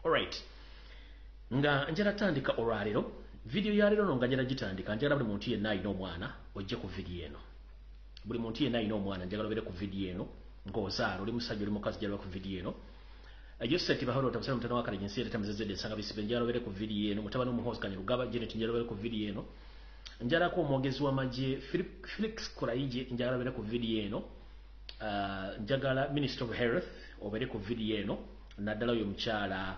Alright. Nga njala tandika olwalero. Video ya lero nga njala gitandika. Njala buli muntu yenna alina omwana ojje ku video eno. Buli muntu yenna alina omwana njagala obere ku video eno. Ng'ozaala oli musajja oli mukazi njala ku video eno. Yoseli bahoro otamusana mutano wakale jinsi yete tamzezede sanga bisibe njala obere ku video eno. Mutabani umuhozi kanye rugaba Janet njala obere ku video eno. Njala ko omwogezi w'amagye Felix Kuraije njala obere ku video eno. Njagala Minister of Health obere ku video eno. Naddala oyo mukyala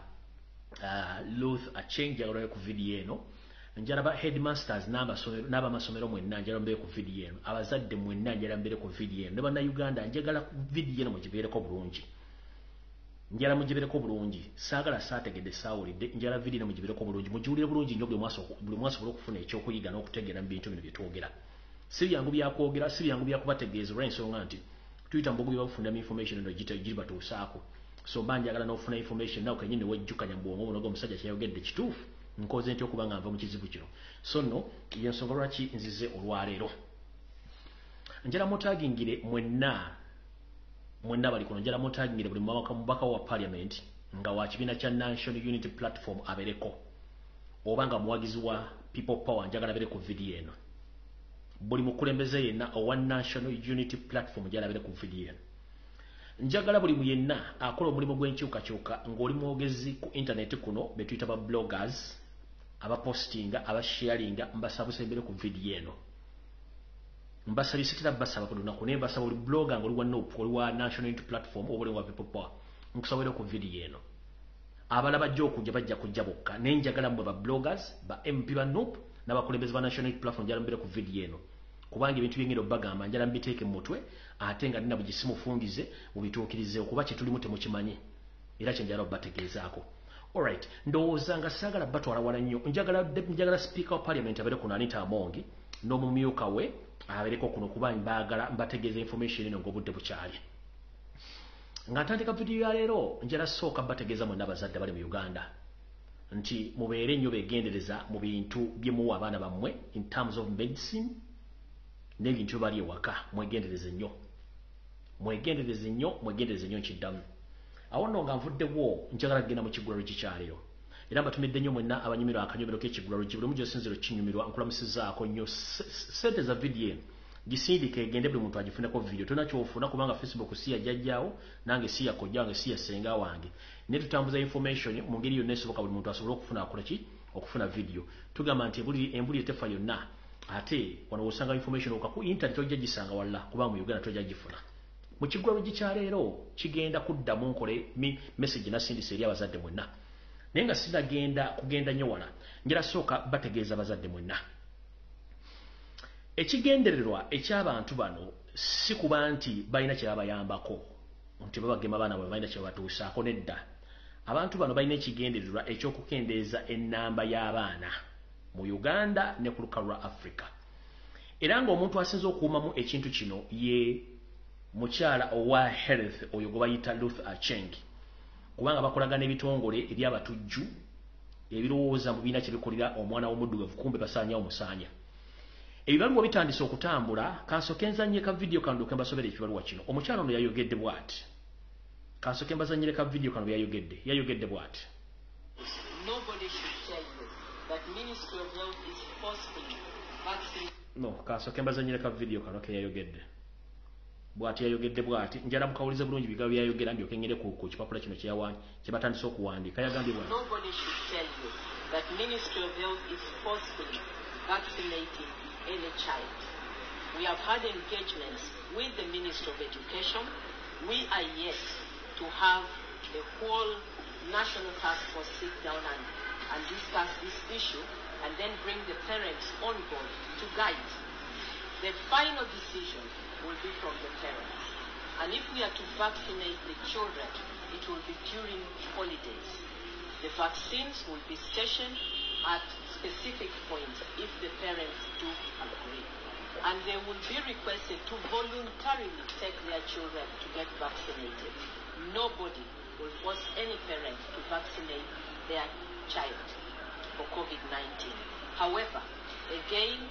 Ruth Acheng njagala obere ku video eno. Njala ba headmasters n'aba masomero mwenna njala mbere ku video eno. Abazadde mwenna njala mbere ku video eno. Ne bana Uganda njagala ku video eno mugibeereko bulungi. Njala mugibeereko bulungi. Saagala saategedde saawulidde njala video eno mugibeereko bulungi. Mugiwulire bulungi nnyo buli mwasobola okufuna ekyokuyiga n'okutegeera mu bintu bino bye twogera. Si byangu byakwogera, si byangu byakubategeeza olw'ensonga nti tuyita mbugu by'obufunda information eno gibatuusaako. So mba njagala n'ofuna information nawe kennyini wejjukanya mu bwongo buno omusajja kyayogedde kituufu. Nkoze ntyo okuba nga nva mu kizibu kino. So nno y'ensonga lwaki nzize olwaleero. Njala mutagingire mwenna bali kuno njala mutagingire buli mubaka wa parliament nga wa kibiina kya National Unity Platform abereko. Oba nga muwagizi wa People Power njagala abere ku video eno. Buli mukulembeze yenna owa National Unity Platform njala abere ku video eno. Njagala buli yenna akola omulimu gw'enkyukakyuka ng'oli mwogezi ku internet kuno be tuyita ba bloggers abapostinga abasharinga mbasabuse mbere ku video eno. Mbasabisitira basaba ku lunaku naye mbasaba oli blogger ng'oli wa NUP oli wa National Unity Platform oba oli wa People Power nkusabire ku video eno. Abalaba jjo okujja bajja kujja bokka naye njagala mmwe ba bloggers ba MP ba NUP n'abakulembeze ba National Unity Platform njala mbere ku video eno. Kubanga ebintu byengero bagamba njala mbiteeke mu mutwe ate nga nina bugisimu fungize mubituukirize okuba kye tulimu temukimanyi era kye njala obategeezaako. Alright, ndowooza nga saagala batwala wala nnyo njagala speaker wa parliament abere kuno Anita Amongi n'omumyuka we abereko kuno kuba mbaagala mbategeeza information eno ng'obudde bukyali. Nga ntandika video ya leero njala sooka bategeeza mwenna abazadde bali mu Uganda nti mubeere nnyo beegendereza mu bintu bye muwa abaana bammwe in terms of medicine n'ebintu bali ewaka mwegendereze nnyo. Mwegendereze nnyo nkiddamu. Awo nno nga nvuddewo njagala kugenda mu kigulalo kikyaleero. Era mbatumidde nnyo mwenna abanyumirwa akanyumiro k'ekigulalo buli omu gy'osinzira okinyumirwa nkulamusizaako nnyo ssente za video eno gisindika egende buli muntu agifuneko video. Tolina kyofuna kubanga Facebook si yajjajjaawo nange si yakojja wange si yasenga wange. Naye tutambuza information mu ngeri yonna esoboka buli muntu asobole okufuna video. Tugamba nti embuli etefa yonna ate wano osanga information ku internet ojja gisanga walla kuba mu Uganda tojja gifuna. Mu kigulalo gikyaleero kigenda kuddamu nkole message nasindise eri abazadde mwenna. Naye nga sinagenda kugenda nnyo wala njala sooka bategeeza abazadde mwenna. Ekigendererwa eky'abantu bano si kuba nti balina kye babayambako nti babagema abaana bwe balina kye babatuusaako nedda. Abantu bano balina ekigendererwa eky'okukendeeza ennamba y'abaana mu Uganda ne ku lukalu lwa Africa. Era ng'omuntu asinze okuumamu ekintu kino ye mukyala owa health oyo gwe bayita Ruth Acheng. Kubanga bakolagana ebitongole eby'abatujju ebirowooza mu biina kye bikolera omwana w'omuddugavu kumbe basaanyawo musaanya. Ebibaluwa bitandise okutambula kansooke nzannye ka video kano ke mbasobera ekibaluwa kino. Omukyala ono yayogedde bw'ati. Kansooke mbazannyire ka video kano yayogedde bw'ati. Nobody should tell you that Ministry of Health is forcefully vaccinating. No, kansooke mbazannyire ka video kano ke yayogedde. Bw'ati yayogedde bw'ati. Njala mukawulize bulungi bigambo byayogera ndyoke ngere ku kipapula kino kye batandise okuwandiika. Yagambye bw'ati. Nobody should tell you that Ministry of Health is forcefully vaccinating any child. We have had engagements with the Ministry of Education. We are yet to have the whole national task force sit down and discuss this issue and then bring the parents on board to guide. The final decision will be from the parents. And if we are to vaccinate the children, it will be during holidays. The vaccines will be stationed at specific points if the parents do agree. And they will be requested to voluntarily take their children to get vaccinated. Nobody will force any parent to vaccinate their child for COVID-19. However, again,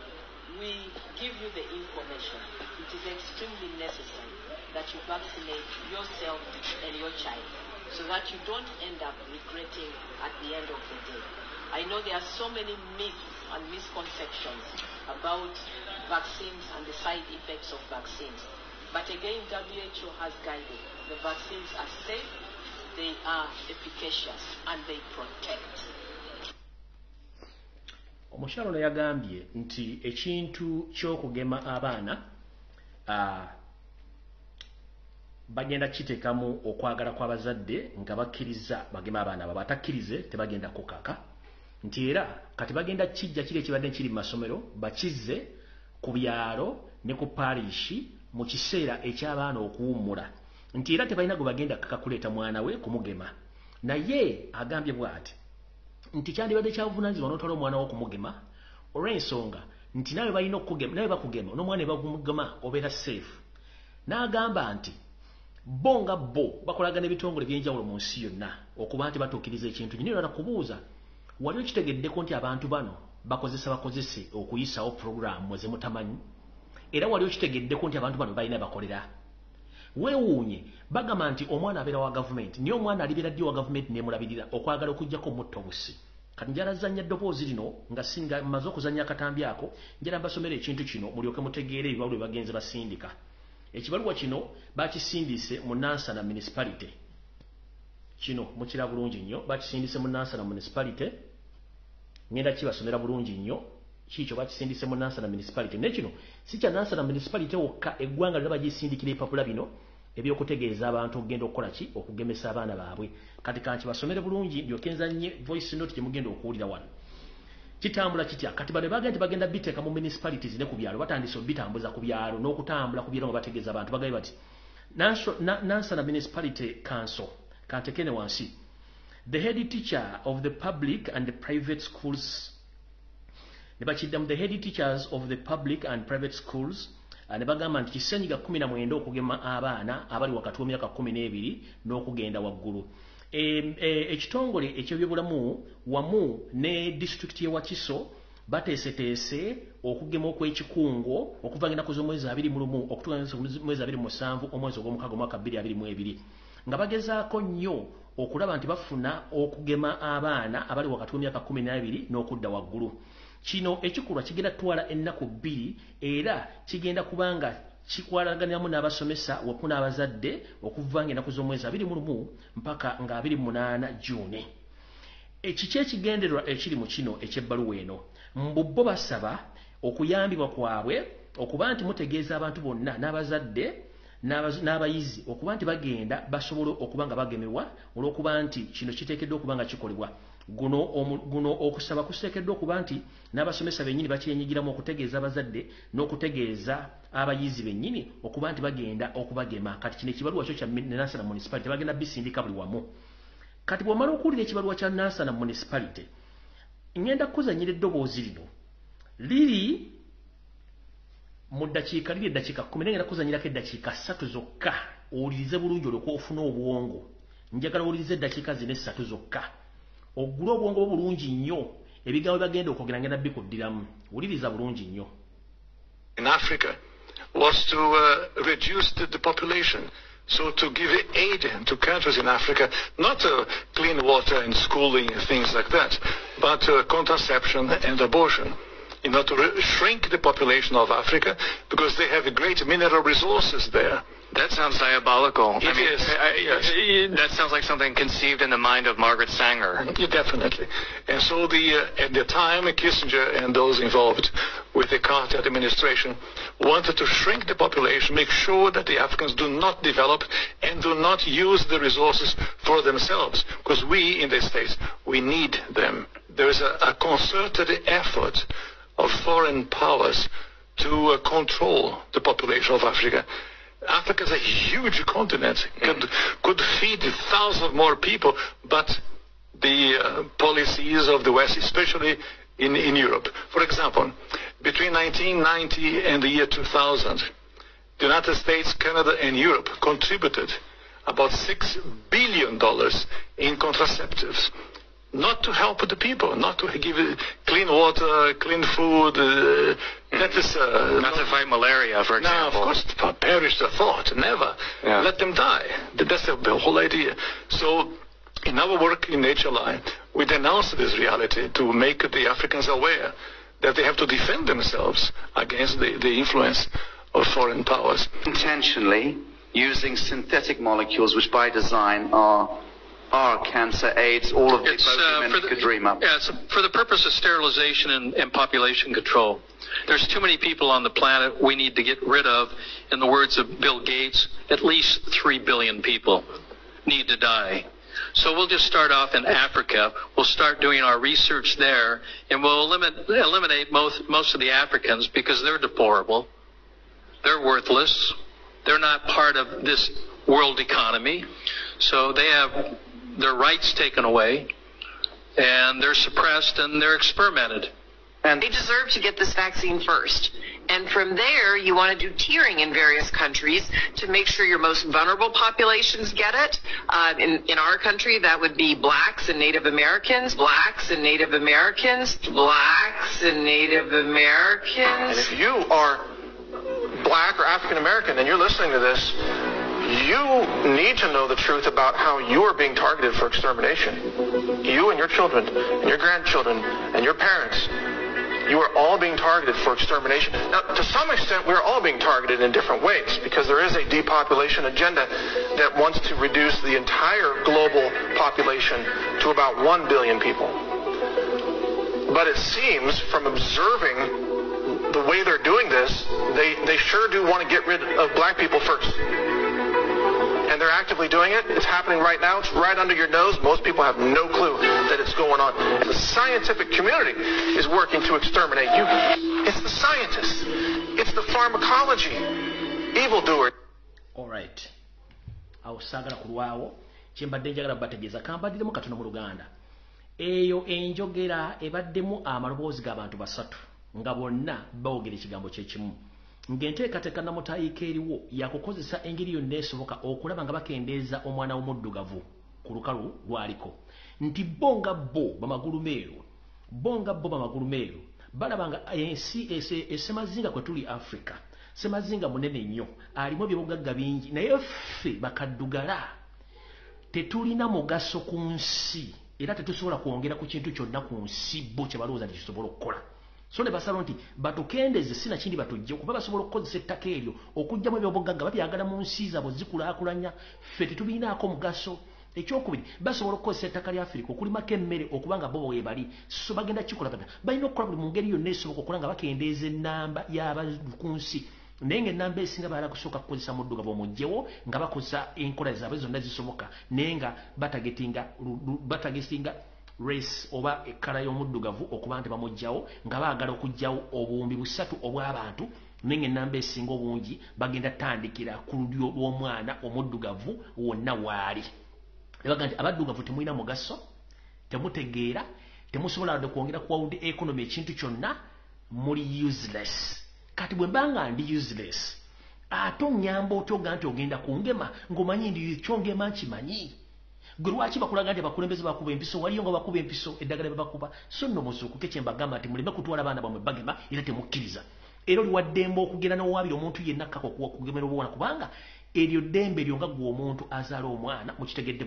we give you the information. It is extremely necessary that you vaccinate yourself and your child. so that you don't end up regretting at the end of the day. I know there are so many myths and misconceptions about vaccines and the side effects of vaccines. But again, WHO has guided. The vaccines are safe, they are efficacious, and they protect. Omukyala ono yagambye nti ekintu ky'okugema abaana bagenda kiteekamu okwagala kw'abazadde nga bakkiriza bagema abaana abo, batakkirize tebagenda kukaka, nti era kati bagenda kijja kiri ekibadde kiri mu masomero bakizze ku byalo ne ku parishi mu kiseera eky'abaana okuwummula, nti era tebalina gwe bagenda kaka kuleeta mwana we kumugema. Naye agambye bw'ati nti kyandibadde kyabuvunaanyizibwa n'otwala omwana wo okumugema olw'ensonga nti nawe balina okugema, nawe bakugema n'omwana bagumugema obeera safe. N'agamba nti bo nga bo bakolagana ebitongole by'enjawulo mu nsi yonna okuba nti batuukiriza ekintu kino. Era kubuuza wali okitegeddeko nti abantu bano bakozese okuyisawo puroguramu ze mutamanyi, era wali okitegeddeko nti abantu bano balina bakolera. Weewuunye bagamba nti omwana abeera wa gavumenti, niye omwana alibeera ddi wa gavumenti n'emulabirira okwagala okuggyako mutta obusi. Kati njala zanya ddoboozi lino nga singa mmaze okuzanya akatambi ako, njala mbasomera ekintu kino mulyoke mutegeere ebibaluwa bye bagenze basindika. Ekibaluwa kino bakisindise mu Nansana municipality. Kino mukira bulungi nnyo, bakisindise mu Nansana municipality. Ngenda kibasomera bulungi nnyo. Kikyo bakisindise mu Nansana municipality. Ne kino si kya Nansana municipality wokka, eggwanga lyo bagisindikira epapula bino ebyokutegeeza abantu okugenda okukola ki, okugemesa abaana baabwe. Kati kanti basomere bulungi ndyoke nzanye voice note gye mugenda okuwulira wano. Kitambula kitya? Kati bano bagenda bagenda biteeka mu municipalities ne ku byalo, batandise obitambuza ku byalo n'okutambula ku byalo nga bategeeza abantu. Bagaye bati Nansana Municipality Council kantekene wansi, the head teacher of the public and the private schools, ne bakiddamu the head teachers of the public and private schools, ne bagamba nti kisenyiga 19 okugema abaana abali wakati w'emyaka 12 n'okugenda waggulu. Ekitongole eky'ebyobulamu wamu ne district y'e Wakiso bateeseteese okugema okw'ekikungo okuva ng'ennaku z'omwezi 21 okutuuka mwezi 27 omwezi ogw'omukaaga omwaka 2022, nga bagezaako nnyo okulaba nti bafuna okugema abaana abali wakati w'emyaka 12 n'okudda waggulu. Kino ekikolwa kigenda twala ennaku 2 era kigenda kubanga kikwalaganiramu n'abasomesa wamu n'abazadde okuva ng'ennaku z'omwezi 21 mpaka nga 28 June. Ekiki ekigendererwa ekiri mu kino ekyebbaluwa eno, mbubbo basaba okuyambibwa kwabwe okuba nti mutegeeza abantu bonna n'abazadde n'abayizi okuba nti bagenda basobole okuba nga bagemebwa olw'okuba nti kino kiteekeddwa okuba nga kikolebwa. Guno okusaba kusekeddwa okuba nti n'abasomesa bennyini bakyenyigiramu okutegeeza abazadde n'okutegeeza abayizi bennyini okuba nti bagenda okubagema. Kati kino ekibaluwa kyo kya Nansana Municipality bagenda bisindika buli wamu. Kati bw'omala okuwulira ekibaluwa kya Nansana Municipality, ngenda kuzanyira eddoboozi lino liri mu ddakiika 10 naye ngenda kuzanyirako eddakiika 3 zokka owulirize bulungi olwokuba ofuna obwongo. Njagala owulirize eddakiika zino 3 zokka oggula obwongo bulungi nnyo, ebigambo bagenda okwogera ngenda bikuddiramu. Wuliriza bulungi nnyo. In Africa was to reduce the population, so to give aid to countries in Africa, not clean water and schooling and things like that, but contraception and abortion, in order to shrink the population of Africa because they have great mineral resources there. That sounds diabolical. Yes. That sounds like something conceived in the mind of Margaret Sanger. Yeah, definitely. And so at the time, Kissinger and those involved with the Carter administration wanted to shrink the population, make sure that the Africans do not develop and do not use the resources for themselves, because we in the States, we need them. There is a concerted effort of foreign powers to control the population of Africa. Africa is a huge continent, could feed thousands of more people, but the policies of the West, especially in Europe. For example, between 1990 and the year 2000, the United States, Canada, and Europe contributed about $6 billion in contraceptives. not to help the people, not to give clean water, clean food. That is not to fight malaria, for example. No, of course, perish the thought. Never. Yeah. Let them die. That's the whole idea. So, in our work in HLI, we denounce this reality to make the Africans aware that they have to defend themselves against the influence of foreign powers. Intentionally using synthetic molecules, which by design are cancer, AIDS, all of the women could dream up. Yeah, it's for the purpose of sterilization and population control. There's too many people on the planet we need to get rid of. In the words of Bill Gates, at least 3 billion people need to die. So we'll just start off in Africa. We'll start doing our research there, and we'll eliminate most of the Africans because they're deplorable. They're worthless. They're not part of this world economy. So they have their rights taken away, and they're suppressed, and they're experimented. And they deserve to get this vaccine first. And from there, you want to do tiering in various countries to make sure your most vulnerable populations get it. In our country, that would be blacks and Native Americans, blacks and Native Americans, blacks and Native Americans. And if you are black or African American and you're listening to this, you need to know the truth about how you are being targeted for extermination. You and your children and your grandchildren and your parents. You are all being targeted for extermination. Now, to some extent, we're all being targeted in different ways because there is a depopulation agenda that wants to reduce the entire global population to about 1 billion people. But it seems from observing the way they're doing this, they sure do want to get rid of black people first. And they're actively doing it. It's happening right now. It's right under your nose. Most people have no clue that it's going on. And the scientific community is working to exterminate you. It's the scientists. It's the pharmacology. Evildoers. All right. Awusagala kulwawo kyembadde njagala bategeeza kambaddemu katono mu Luganda. Eyo enjogera ebaddemu amaloboozi g'abantu basatu nga bonna boogera ekigambo kyekimu. Ngenteekateeka namutayiika eriwo yakukozesa engeri yonna esoboka okulaba nga bakendeeza omwana w'omuddugavu ku lukalu lwaliko nti bo nga bo bamagulu meeru balaba nga ensi esemazinga kwe tuli Africa semazinga munene nnyo alimu ebyobugagga bingi naye ffe bakaddugala tetulina mugaso ku nsi era tetusobola kwongera ku kintu kyonna ku nsi bo kye balowooza nti kisobola okukola. So ne basalo nti batukendeze sina kindi batujje kuba basobola okukozesa ettaka eryo okujjamu ebyobugagga babyagala mu nsi zaabwe zikulaakulanya ffe tetubinaako mugaso. Ekyokubiri basobola okukozesa ettaka lya Afrika okulimako emmere okuba nga bo bwe bali so bagenda kikola bata balina okukola buli mu ngeri yonna esoboka okuba nga bakendeeza ennamba y'abantu ku nsi naye ng'ennamba esinga baala kusooka kukozesa muddugavu omugyewo nga bakozesa enkola zaabwe zonna zisoboka naye nga batagetinga race oba ekkala y'omuddugavu okuba nti bamugjawo nga baagala okugjawo obuwumbi 3 obw'abantu naye ennamba esinga obungi bagenda tandikira ku lulyo lw'omwana omuddugavu wonna waali. Ebaga nti abaddugavu temulina mugaso temutegeera temusobola wadde kwongera ku world economy ekintu kyonna muli useless. Kati bwe mbanga ndi useless ate onyamba otyoga nti ogenda kungema ng'omanyi ndi kyongema nkimanyi. Gwe lwaki bakulaga nti abakulembeze bakuba empiso waliyo nga bakuba empiso eddagala bye bakuba so nno muzuukuke kye mbagamba nti muleme kutwala abaana bamwe bagema era temukkiriza. Era oli waddembe okugenda n'owaabira omuntu yenna kkako okugemera obuwana kubanga eryo ddembe eryo nga gwe omuntu azaala omwana mukitegedde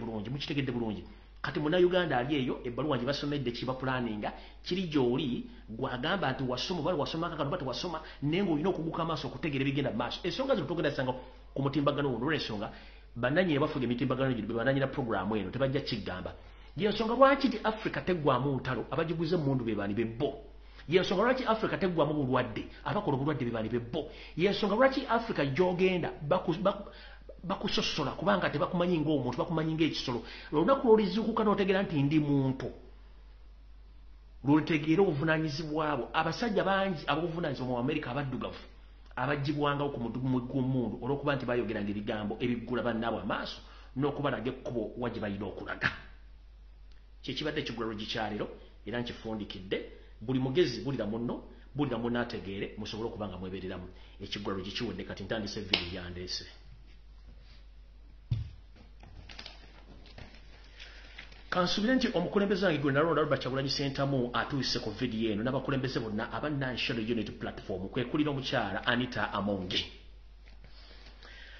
bulungi. Kati Munnayuganda ali eyo ebbaluwa gye basomedde kiba pulaninga kiri gy'oli gwagamba nti wasoma bali wasoma kakano bati wasoma naye ng'olina okuguka amaaso okutegeera ebigenda mu maaso. Ensonga zino tugenda zisanga ku mutimbagano ono olw'ensonga bannanyini bafuga emitimbagano gino be bannanyina puroguramu eno tebajja kigamba. Yensonga lwaki nti Africa teggwamu ntalo abagiguze mundu be bani bebbo. Yensonga lwaki Africa teggwamu bulwadde abakola obulwadde be bani bebbo. Yensonga lwaki Africa gy'ogenda bakusosola kubanga tebakumanyi ng'omuntu bakumanyi ng'ekisolo. Olunaku lw'olizuukuka n'otegeera nti ndi muntu lw'olitegeera obuvunaanyizibwabo. Abasajja bangi ab'obuvunaanyizibwa mu Amerika abaddugavu abagibwangawo ku mudugumu gw'omundu olw'okuba nti bayogeranga ebigambo ebiggula bannaabwe amaaso n'okubalaga ekkubo wa gye balina okulaga. Kyekibadde ekigulalo gikyaliro era nkifundikidde buli mugezi bulira munno ategeere musobole okuba nga mwebereramu. Ekigulalo gikiwedde kati ntandise vidiyo yandeese. kansubire nti omukulembeze wange gwe nalonda Robert Kyagulanyi Ssentamu atuuse ku video eno n'abakulembeze bonna aba National Unity Platform kwekulira omukyala Anita Amongi.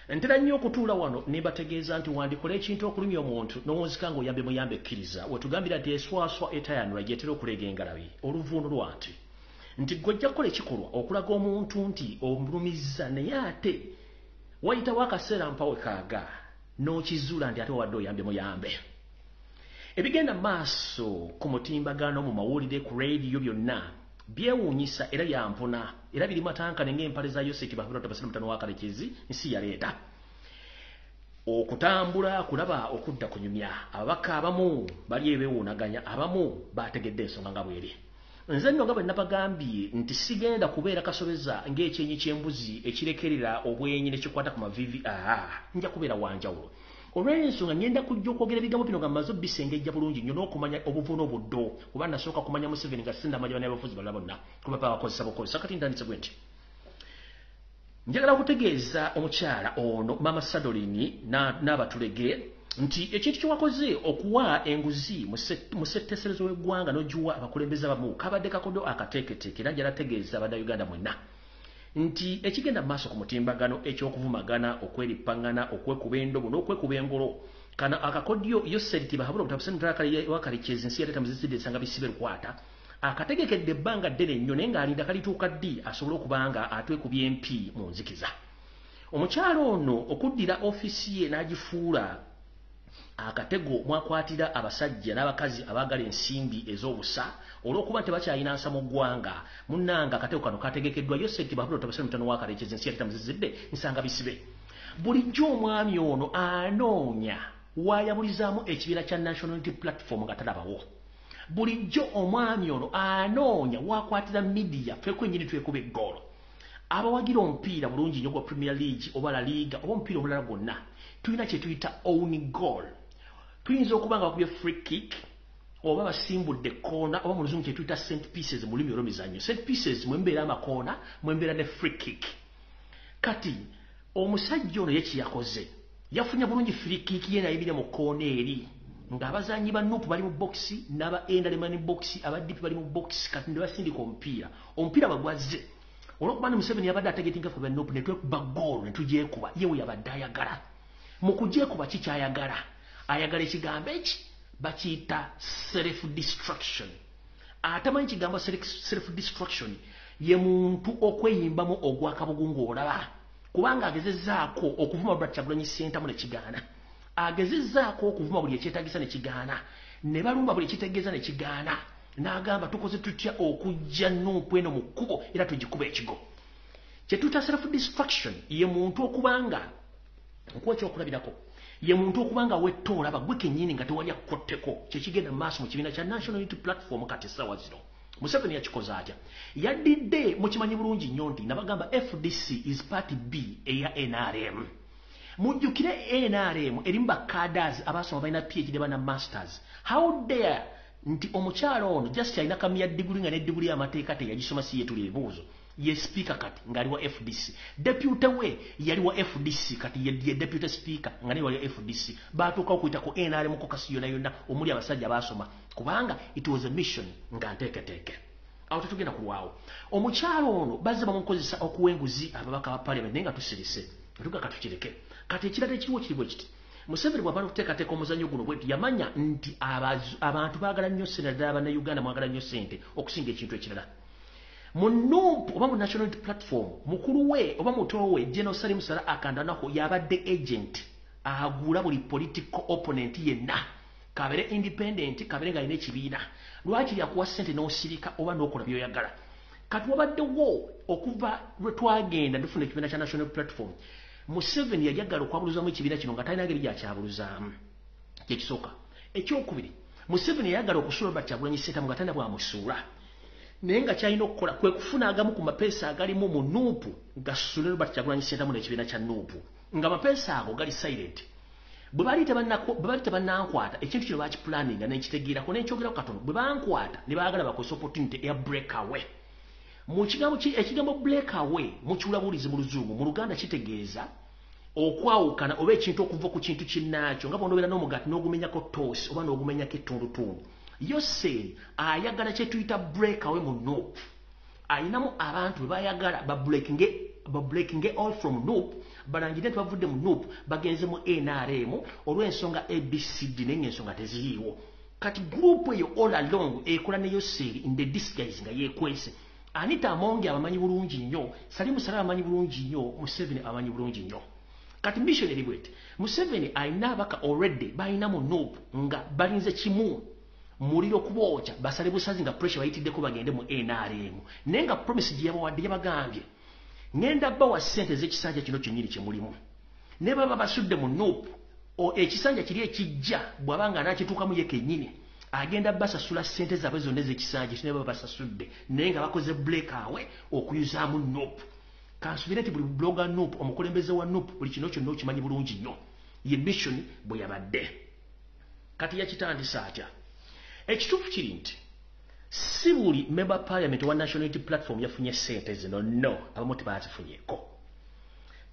Ntera nnyo okutuula wano ne bategeeza nti wandikola ekintu okulumya omuntu n'owunzika ng'oyambe muyambe ekkiriza wetugambira nti eswaswa etayanula gyetera okulega engalabi oluvuunu lwanti nti gwojja kukola ekikolwa okulaga omuntu nti omulumiza naye ate wayitawo akaseera mpawe kaaga n'okizuula nti ate wawadde oyambe muyambe. Ebigenda maaso ku mutimbagano mu mawulire ku radio byonna byewuunyisa era byampuna era biri matankane ng'empale za Yoseli Bamutabukide wa Kalekezi nsi yaleeta okutambula kulaba okudda kunyumya ababaka abamu bali ebewuunaganya abamu bategedde ensonga nga bweri. Nze nno nga bwe nabagambye nti sigenda kubeera kasobeza ng'ekyenyi ky'embuzi ekirekerera obwenyi ne kikwata ku mavivi nja kubeera wanjawulo. Olw'ensonga ngenda kujja okwogera ebigambo bino nga mmaze bisengejja bulungi nnyo n'okumanya obuvuno obuddo kuba nasooka kumanya Museveni nga sindamanya n'abafuzi balala bonna kuba bakozesa bukozesa kati ntandise bwe nti njagala okutegeeza omukyala ono Mama Sadolini n'abatulege nti ekintu kyewakoze okuwa enguzi mu setteeserezo w'eggwanga n'ogiwa abakulembeze abamu kabadde kakodo akateeketeeke era njala tegeeza Bannayuganda mwenna nti ekigenda maaso ku mutimbagano eky'okuvumagana okwerippangana okwekuba endobo n'okwekuba engolo kana akakodyo Yoseli Bamutabukide wa Kalekezi nsi yaleeta muzizidde ensanga bisibe lukwata akategekedde ebbanga ddene nnyo naye ng'alinda kalituuka ddi asobole okubanga atwekubye MP mu nzikiza. Omukyalo ono okuddira ofiisi ye n'agifuula akatego mwakwatira abasajja n'abakazi abaagala ensimbi ez'obusa olw'okuba tebakyayina nsa mu ggwanga munnanga akatego kano kategekeddwa Yoseli Bamutabukide wa Kalekezi nsi yaleeta muzizidde nsanga bisibe. Bulijjo omwami ono anoonya waayabulizaamu ekibiina kya National Unity Platform nga talabawo. Bulijjo omwami ono anoonya wakwatira media ffe kwennyini twekuba eggoolo abawagira omupiira bulungi nnyo gwa Premier League oba La Liga oba omupiira omulala gwonna tulina kye tuyita own goal. Tuyinza okuba nga bakubye free kick oba basimbudde koona oba mu luzungu kye tuyita set pieces mu lulimi olw'emizannyo. Set pieces mwembeera amakoona mwembeera ne free kick. Kati omusajja ono ye kiyakoze yafunye bulungi free kick ye nayibira mu koona eri ng'abazanyi ba Nuupu bali mu boxi n'aba Endalemani boxi abadipi bali mu boxi kati ne basindika omupiira bagwazze olw'okuba ne Museveni yabadde ategetinga ffe ba Nuupu ne twekuba goal ne tugyekuba yewe yabadde ayagala mu kugyekuba kikyayagala ayagala ekigambo eki bakiyita self destruction. Atamanyi kigambo self destruction ye muntu okweyimbamu ogwakabugu ng'olaba kubanga agezezzaako okuvuma Robert Kyagulanyi Ssentamu ne kigaana agezezzaako okuvuma buli ekyetaagisa ne kigaana ne balumba buli ekitegeeza ne kigaana n'agamba tukoze tutya okujja Nuupu eno mu kkubo era tugikuba ekigo. Kye tuyita self destruction ye muntu okubanga nkuwa ekyokulabirako ye muntu okubanga wettoola bagwe kennyini nga tewali akukotteko kyekigenda mu maaso mu kibiina kya National Unity Platform kati essaawa zino. Museveni yakikoze atya yaddidde mukimanyi bulungi nnyo nti nabagamba FDC is part B eya NRM. Mujjukire NRM erimu bakaders abasoma balina PhD bana masters. How dare nti omukyalo ono just alina kamya diguli nga ne diguli y'amateeka teyagisoma si yetuli ebibuuzo ye speaker kati ng'ali wa FDC. Deputy we yali wa FDC kati ye deputy speaker nga ne wali wa FDC. Baatuuka okuyita ku NRM ko kasi yonna omuli abasajja baasoma kubanga it was a mission nga nteeketeeke. Awo tetugenda kulwawo. Omukyalo ono bazze bamukozesa okuwa enguzi ababaka ba parliament naye nga tusirise tuga katukireke. Kati ekirala ekiriwo kiri kiti Museveni bw'amala okuteekateeka omuzannyo guno bwe yamanya nti abantu baagala nnyo ssente naddala Bannayuganda mwagala nnyo ssente okusinga ekintu ekirala. Mu Nuupu oba mu National Unity Platform mukulu we oba muto we General Salim Sara Akandanako yabadde agent agula buli political opponent yenna kabere independent kabere nga alina ekibiina lwaki yakuwa ssente n'osirika oba n'okola by'oyagala. Kati wabaddewo okuva lwe twagenda tufuna ekibiina kya National Platform Museveni yajagala okwabuluzaamu ekibiina kino nga talina ngeri gyakyabuluzaamu. Kyekisooka. Ekyokubiri Museveni yayagala okusuula Robert Kyagulanyi Ssentamu nga talina bwamusuula naye nga kyalina okukola kwe kufuna agamu ku mapeesa agalimu mu Nuupu gasule Robert Kyagulanyi Ssentamu n'ekibiina kya Nuupu nga mapeesa ago gali silent. Bwe bali tebannankwata ekintu kino bakipulaninga n'ekitegeerako n'ekyogerako katono bwe bankwata ne baagala bakozesa opportunity eya breakaway. Mu kigambo ekigambo breakaway mu kiwulabulizi mu Luzungu mu Luganda kitegeeza okwawukana oba ekintu okuva ku kintu kinnaakyo nga bw'onobeera n'omugaati n'ogumenyako toosi oba n'ogumenyako ettundutundu. Yoseli ayagala kye tuyita breakaway mu Nuupu. Ayinamu abantu be bayagala babreakinge all from Nuupu, balangire nti bavudde mu Nuupu bagenze mu NRM olw'ensonga ABCD naye ensonga teziriiwo. Kati gurupu eyo all along ekola ne Yoseli in the disguise nga yeekwese. Anita Amongi abamanyi bulungi nnyo, Salimu Salama amanyi bulungi nnyo, Museveni amanyi bulungi nnyo. Kati missionary bwete Museveni ayina abaka already bayina mu Nuupu nga balinze kimu Muliro kuboocha basale busazi nga pressure bayitiddeko bagende mu NRM. Nenga promise gye yabawadde yabagambye ngenda bawa ssente z'ekisanja kino kyennyini kye mulimu. Ne baba basudde mu Nuupu ekisanja kiri ekijja bw'abanga anakituukamu ye kennyini agenda basasula ssente zaabwe zonna ez'ekisanja ne baba basasudde naye nga bakoze breakaway okuyuzaamu Nuupu. Kansubire nti buli blogger Nuupu omukulembeze wa Nuupu buli kino kyonna okimanyi bulungi nnyo ye mission bwe yabadde. Kati yakitandisa atya? Ekituufu kiri nti si buli member parliament wa National Unity Platform yafunye ssente zino, no, abamu tebazifunyeko.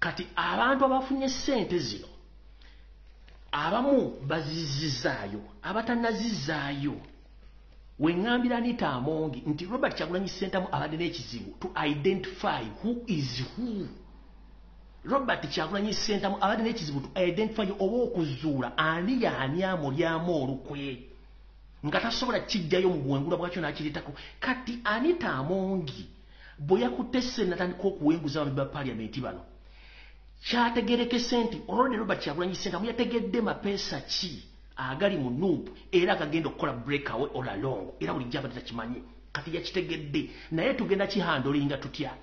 Kati abantu abafunye ssente zino abamu bazizizaayo abatanazizaayo. Wengambira Anita Amongi nti Robert Kyagulanyi Ssentamu abadde n'ekizibu to identify who is who. Robert Kyagulanyi Ssentamu abadde n'ekizibu to identify oba okuzuula ani yaani amulyamu olukwe nga tasobola kijjayo mu bwengula bwakyo n'akireetako. Kati Anita Amongi bwe yakutte natandika okuwenguza abaami ba parliament bano kyategerekese nti olwone Robert Kyagulanyi Ssentamu yategedde mapeesa ki agali mu Nuupu era agagenda okukola breakaway all along era buli jjaba takimanyi. Kati yakitegedde naye tugenda kihandolinga tutya?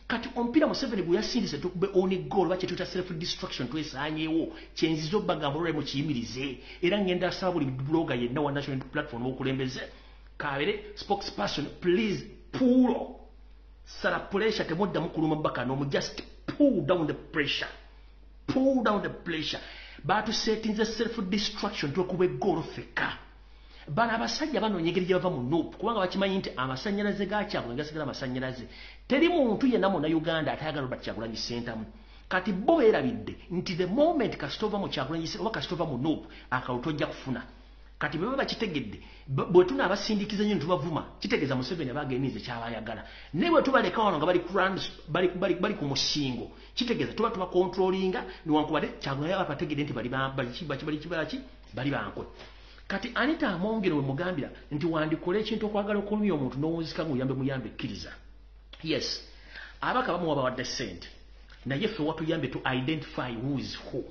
Kati omupiira Museveni bwe yasindise tukube on goal ba kyetuta self destruction twesaanyeewo kyenzizo bagamba olwali mu kiyimirize era ngenda asaba buli blogger yenna wa National Platform okulembeze Kabere spokesperson please pull sala pressure temuddamu kuluma bakano just pull down the pressure. Pull down the pressure. Batu setinze self destruction tukube goal feka. Bana abasajja bano nyegeri java mu Nuupu kubanga bakimanyi nti amasannyalaze gakyabwe ngasigala amasannyalaze. Teri muntu yenna mu Uganda atayagala Robert Kyagulanyi Ssentamu. Kati bo beerabidde nti the moment kasitova mu Kyagulanyi Ssentamu oba kasitova mu Nuupu akawutojja kufuna. Kati bwe baba kitegedde bwe tuna abasindikiza nnyo tubavuma kitegeeza Museveni abagenize kyabayagala. Ne bwe tubaleka wano nga bali ku musingo kitegeeza tuba controllinga niwankubadde Kyagulanyi abategedde nti bali bankwe. Kati Anita Amongi we mugambira nti wandikole ekintu okwagala okulumya omuntu n'owunzika muyambe ekkiriza. Yes, abaka bamuwa bawadde ssente naye ffe watuyambye to identify who is who.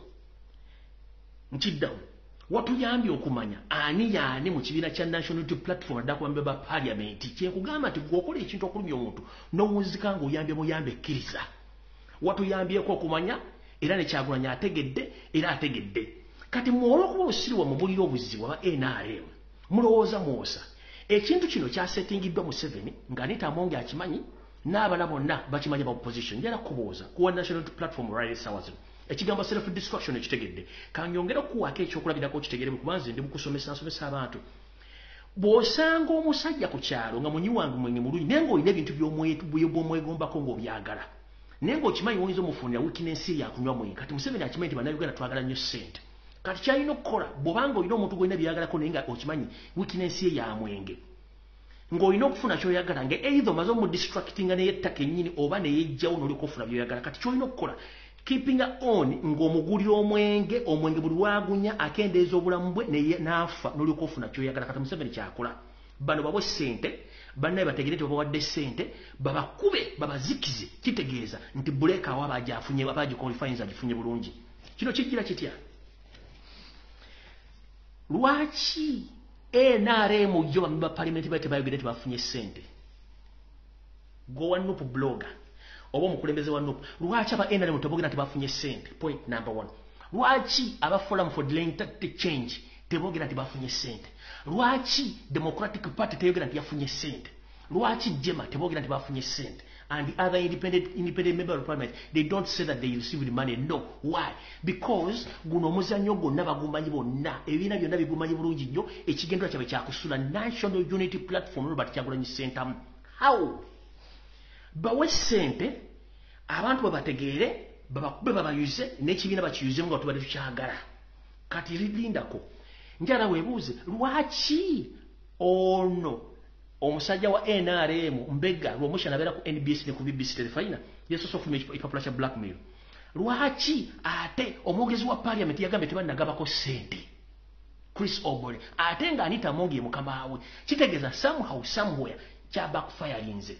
Nkiddamu watuyambye okumanya ani yaani mu kibiina kya National Unity Platform adda ku ba parliament kyenkugamba nti gwokola ekintu okulumya omuntu n'owunzika ng'oyambe ekkiriza. Watuyambyeko okumanya era ne Kyagulanyi ategedde. Kati muolo kuba osiriwa mu Muliro obuzibu aba NRM mulowooza mwosa ekintu kino kyasetingiddwa Museveni nga Anita Amongi akimanyi n'abala bonna bakimanyi ba opposition njala kubooza kuwa National Platform right sawa zino ekigambo self destruction ekitegedde kanyongera okuwaako ekyokulabirako kitegere kubanze ndi mukusomesa abantu bw'osanga omusajja ku kyalo nga munyi wange mwenge mulungi naye ng'olina ebintu by'omwegombako ng'obyagala naye ng'okimanyi oyinza omufunira weakness yakunywa mwenge. Kati Museveni akimanyi nti bannayuganda twagala nnyo ssente. Kati kyalina okukola bw'obanga olina omuntu gwolina byagalako naye nga okimanyi weakness ye ya mwenge ng'olina okufuna ky'oyagala nga either omaze omudistractinga n'eyettaka ennyini oba n'eyejjawo n'olyoka ofuna by'oyagala. Kati ky'olina okukola keeping on ng'omugulira omwenge buli wagunya akendeeza obulamu bwe n'afa n'olyoka ofuna ky'oyagala. Kati Museveni kyakola bano babwe ssente bannaye bategere nti babawadde ssente babakube babazikize kitegeeza nti buleka awo abagiqualifyinza agifunye bulungi. Kino kijjira kitya? Lwaki NRM yo bamemba parliament bate bayogera nti bafunye ssente? Go wa Nuupu blogger oba omukulembeze wa Nuupu lwaki aba NRM tebogera nti bafunye ssente? Point number 1. Lwaki aba Forum for Delaying Change tebogera nti bafunye ssente? Lwaki Democratic Party teyogera nti yafunye ssente? Lwaki Jema tebogera nti bafunye ssente? And the other independent member of parliament, they don't say that they received money. No. Why? Because Guno muzanyo gonna bagumanyi bonna ebina byonna bigumanyi bulungi nnyo ekigendera kyabe kyakusula National Unity Platform Robert Kyagulanyi Ssentamu. How? Bawe ssente abantu babategeere babayuze n'ekibiina bakiyuze nga tubadde tukyagala kati lindako njala weebuuze lwaki ono omusajja wa NRM Mbega lw'omusha nabeera ku NBS ne ku BBC telefayina yesoso ofuna ekipapula kya blackmail lwaki ate omwogezi wa parliament yagambye tebannagabako ssente Chris Obole ate nga Anita Mongi mukama we kitegeeza somehow somewhere kya backfirinze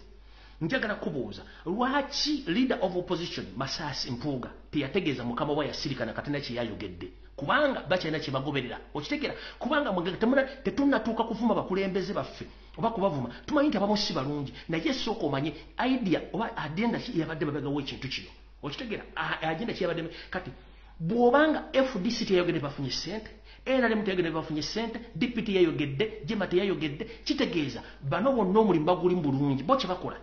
njagala kubuuza lwaki leader of opposition Masasi Mpuuga teyategeeza mukama we yasirikana katena kyeyayogedde kubanga bakyalina kye bagoberera okitegera kubanga tetunnatuuka kuvuma bakulembeze baffe oba kubavuma tumanyi nti abamu si balungi naye sooka omanye idea oba agenda ki yabadde babagawo ekintu kino okitegera agenda ki yabadde kati bw'obanga FDC teyayogedde bafunye ssente NRM teyayogedde bafunye ssente DPT yayogedde Jema teyayogedde kitegeeza bano bonna omulimu baguli bulungi bo kye bakola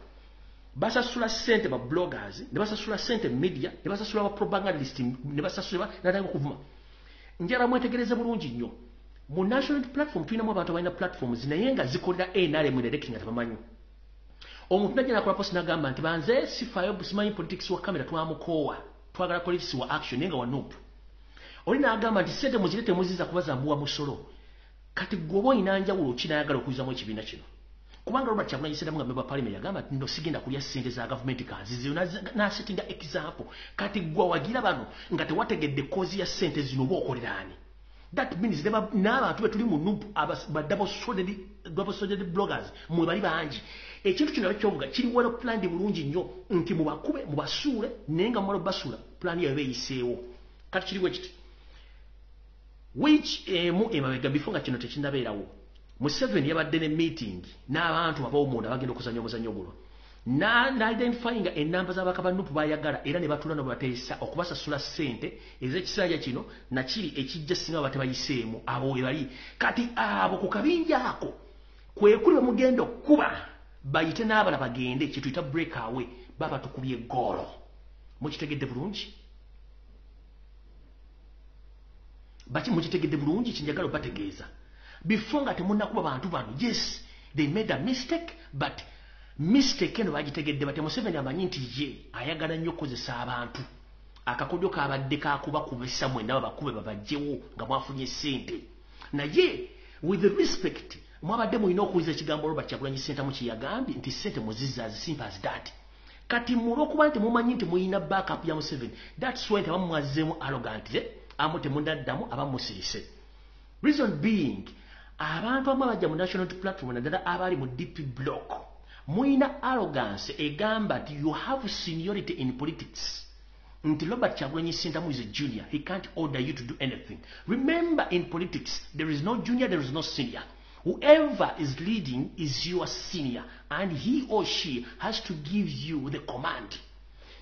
basasula ssente ba bloggers ne basasula ssente media ne basasula ba propagandist ne basasula natanga kuvuma njala mwetegereze bulungi nnyo mu national platform tulinamu abantu abalina platforms naye nga zikolera NRM directing atabamanyi omuntu najja nakola post nagamba nti banze sifayo busimanyi politics wa kamera twamukoowa twagala politics wa action naye nga wa noopu oli n'agamba nti ssente muzirete muziza kubaza mbuwa musolo kati gwoba olina njawulo kinayagala okuyizamu ekibiina kino kubanga Robert Kyagulanyi Ssentamu nga member parliament yagamba nti no sigenda kulya ssente za government kanzizo n'asettinga example kati gwa wagira bano nga tewategedde kozi ya ssente zino oba okoleraani that means n'abantu be tuli mu nupu double-sodded bloggers mwe bali bangi ekintu kino ekyovuga kiri well planned bulungi nnyo nti mubakube mubasuule naye nga mumala obbasuula plan yayo beeyiseewo kati kiriwo kiti which emabega before nga kino tekinnabeerawo Museveni yabadde ne meeting n'abantu ab'omunda bagenda okuzannya omuzannyo guno na-identifying ennamba z'abaka ba nupu bayagala era ne batula no bateesa okubasasula ssente ez'ekisanja kino nakiri ekijja singa baba tebayiseemu abo we bali kati abo ku kabinja ako kwe kuli bwe mugenda okkuba bayite n'abala bagende kye tuyita break away baba tukubye ggoolo mukitegedde bulungi mukitegedde bulungi kinjagala obategeeza before nga temunnakuba bantu bano yes they made a mistake but mistake eno bagitegedde bate Museveni amanyi nti ye ayagala nnyo okukozesa abantu akakodyo kabadde kakuba kubisa mwenda babakube babajjewo nga mwafunye ssente naye with the respect mwabadde mulina okuwuliza ekigambo Robert Kyagulanyi Ssentamu kye yagambye nti ssente muziza as simple as that kati mulw'okuba nti mumanyi nti muyina backup ya Museveni that's why abamu mwazzeemu arrogant amu temunaddamu abamu musirise reason being abantu abamu abajja mu national platform naddala abali mu DP block muyina arrogance egamba nti you have seniority in politics nti Robert Kyagulanyi Ssentamu is a junior he can't order you to do anything remember in politics there is no junior there is no senior whoever is leading is your senior and he or she has to give you the command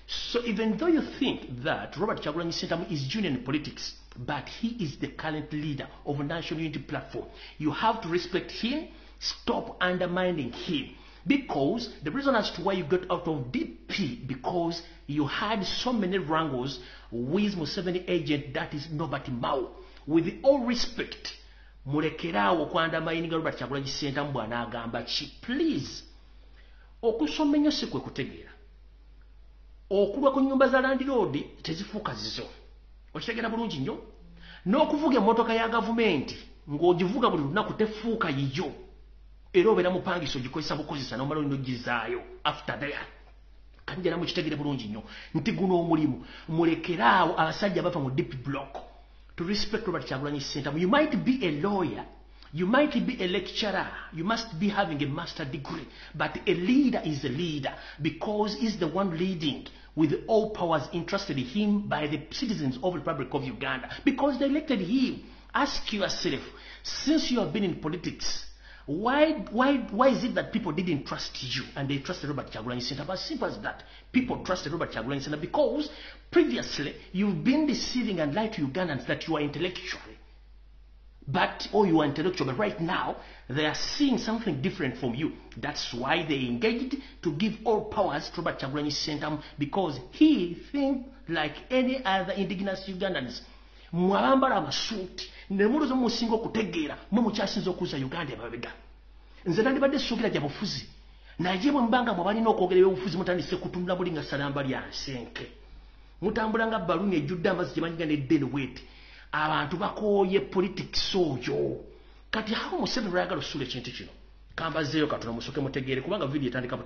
so even though you think that Robert Kyagulanyi Ssentamu is junior in politics but he is the current leader of a national unity platform you have to respect him stop undermining him because the reason as to why you got out of DP because you had so many wrangles with Museveni agent that is nobody Mao with all respect mulekerawo kwandamayininga Robert Kyagulanyi Ssentamu bw'anaagamba ki please okusoma ennyo si kwe kutegeera okulwa ku nnyumba za landiroodi tezifuuka zizo okitegeera bulungi nnyo n'okuvuga emmotoka ya gavumenti ng'ogivuga buli lunaku tefuuka yiyo era obeera mupangisa ogikozesa bukozesa n'omala olina ogizaayo after that kati njala mukitegere bulungi nnyo nti guno omulimu mulekeraawo abasajja bava mu deep block to respect Robert Kyagulanyi Ssentamu you might be a lawyer you might be a lecturer you must be having a master degree but a leader is a leader because he's the one leading with all powers entrusted in him by the citizens of the Republic of Uganda because they elected him ask yourself since you have been in politics why is it that people didn't trust you and they trusted Robert Kyagulanyi Ssentamu? As simple as that. People trusted Robert Kyagulanyi Ssentamu because previously you've been deceiving and lied to Ugandans that you are intellectual. You are intellectual, but right now they are seeing something different from you. That's why they engaged to give all powers to Robert Kyagulanyi Ssentamu because he thinks like any other indigenous Ugandans. Mwabambala amasuuti nemulozo musinga okutegeera mwe mukyasinza okuza Uganda emabega nze nandibadde ssuukira gya bufuzi naye bwe mbanga mwe balina okwogera ebyobufuzi mutandise kutunula muli nga salamba lya nsenke mutambula nga baluni ejjudde amazzi gyemanyiga ne deadweight abantu bakooye politics oyo kati awo Museveni lwayagala osuula ekintu kino kambazeeyo katono musoke mutegeere kubanga video etandika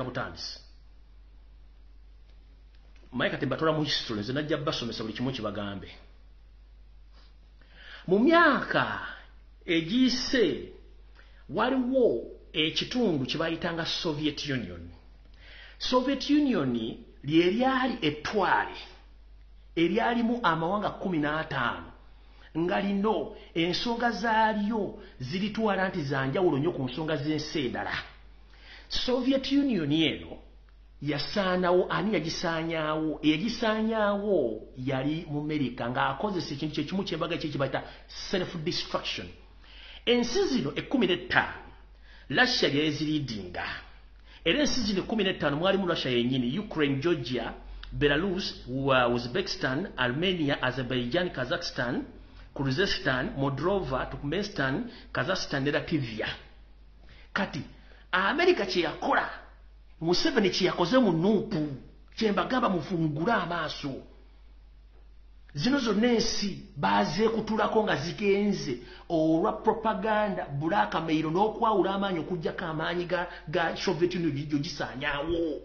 butandisi maye kati batola mu history nze najja basomesa buli kimu kibagambe mu myaka egiyise waliwo ekitundu kyebayitanga Soviet Union lyelyali ettwale eryalimu amawanga 15 nga lino ensonga zaalyo ziritwala nti zanjawulo nnyo ku nsonga z'ensi endala. Soviet Union eno yasaanawo ani yagisaanyaawo eyagisaanyaawo yali mu America ng'akozesa ekintu kyekimu kyembaga kyekibayita self destruction. Ensi zino 15 Russia yaziriidinga era ensi zino 15 mwalimu Russia yennyini, Ukraine, Georgia, Belarus, Uzbekistan, Armenia, Azerbaijan, Kazakhstan, Kyrgyzstan, Moldova, Turkmenistan, Kazakhstan ne Latvia. Kati America kye yakola Museveni kye yakoze mu nuupu kyembagamba mufungule amaaso. Zino zonna ensi bazeekutulako nga zigenze olwa propaganda blackmail n'okwawula amaanyi okugyako amaanyi ga Soviet Union gijjo gisaanyaawo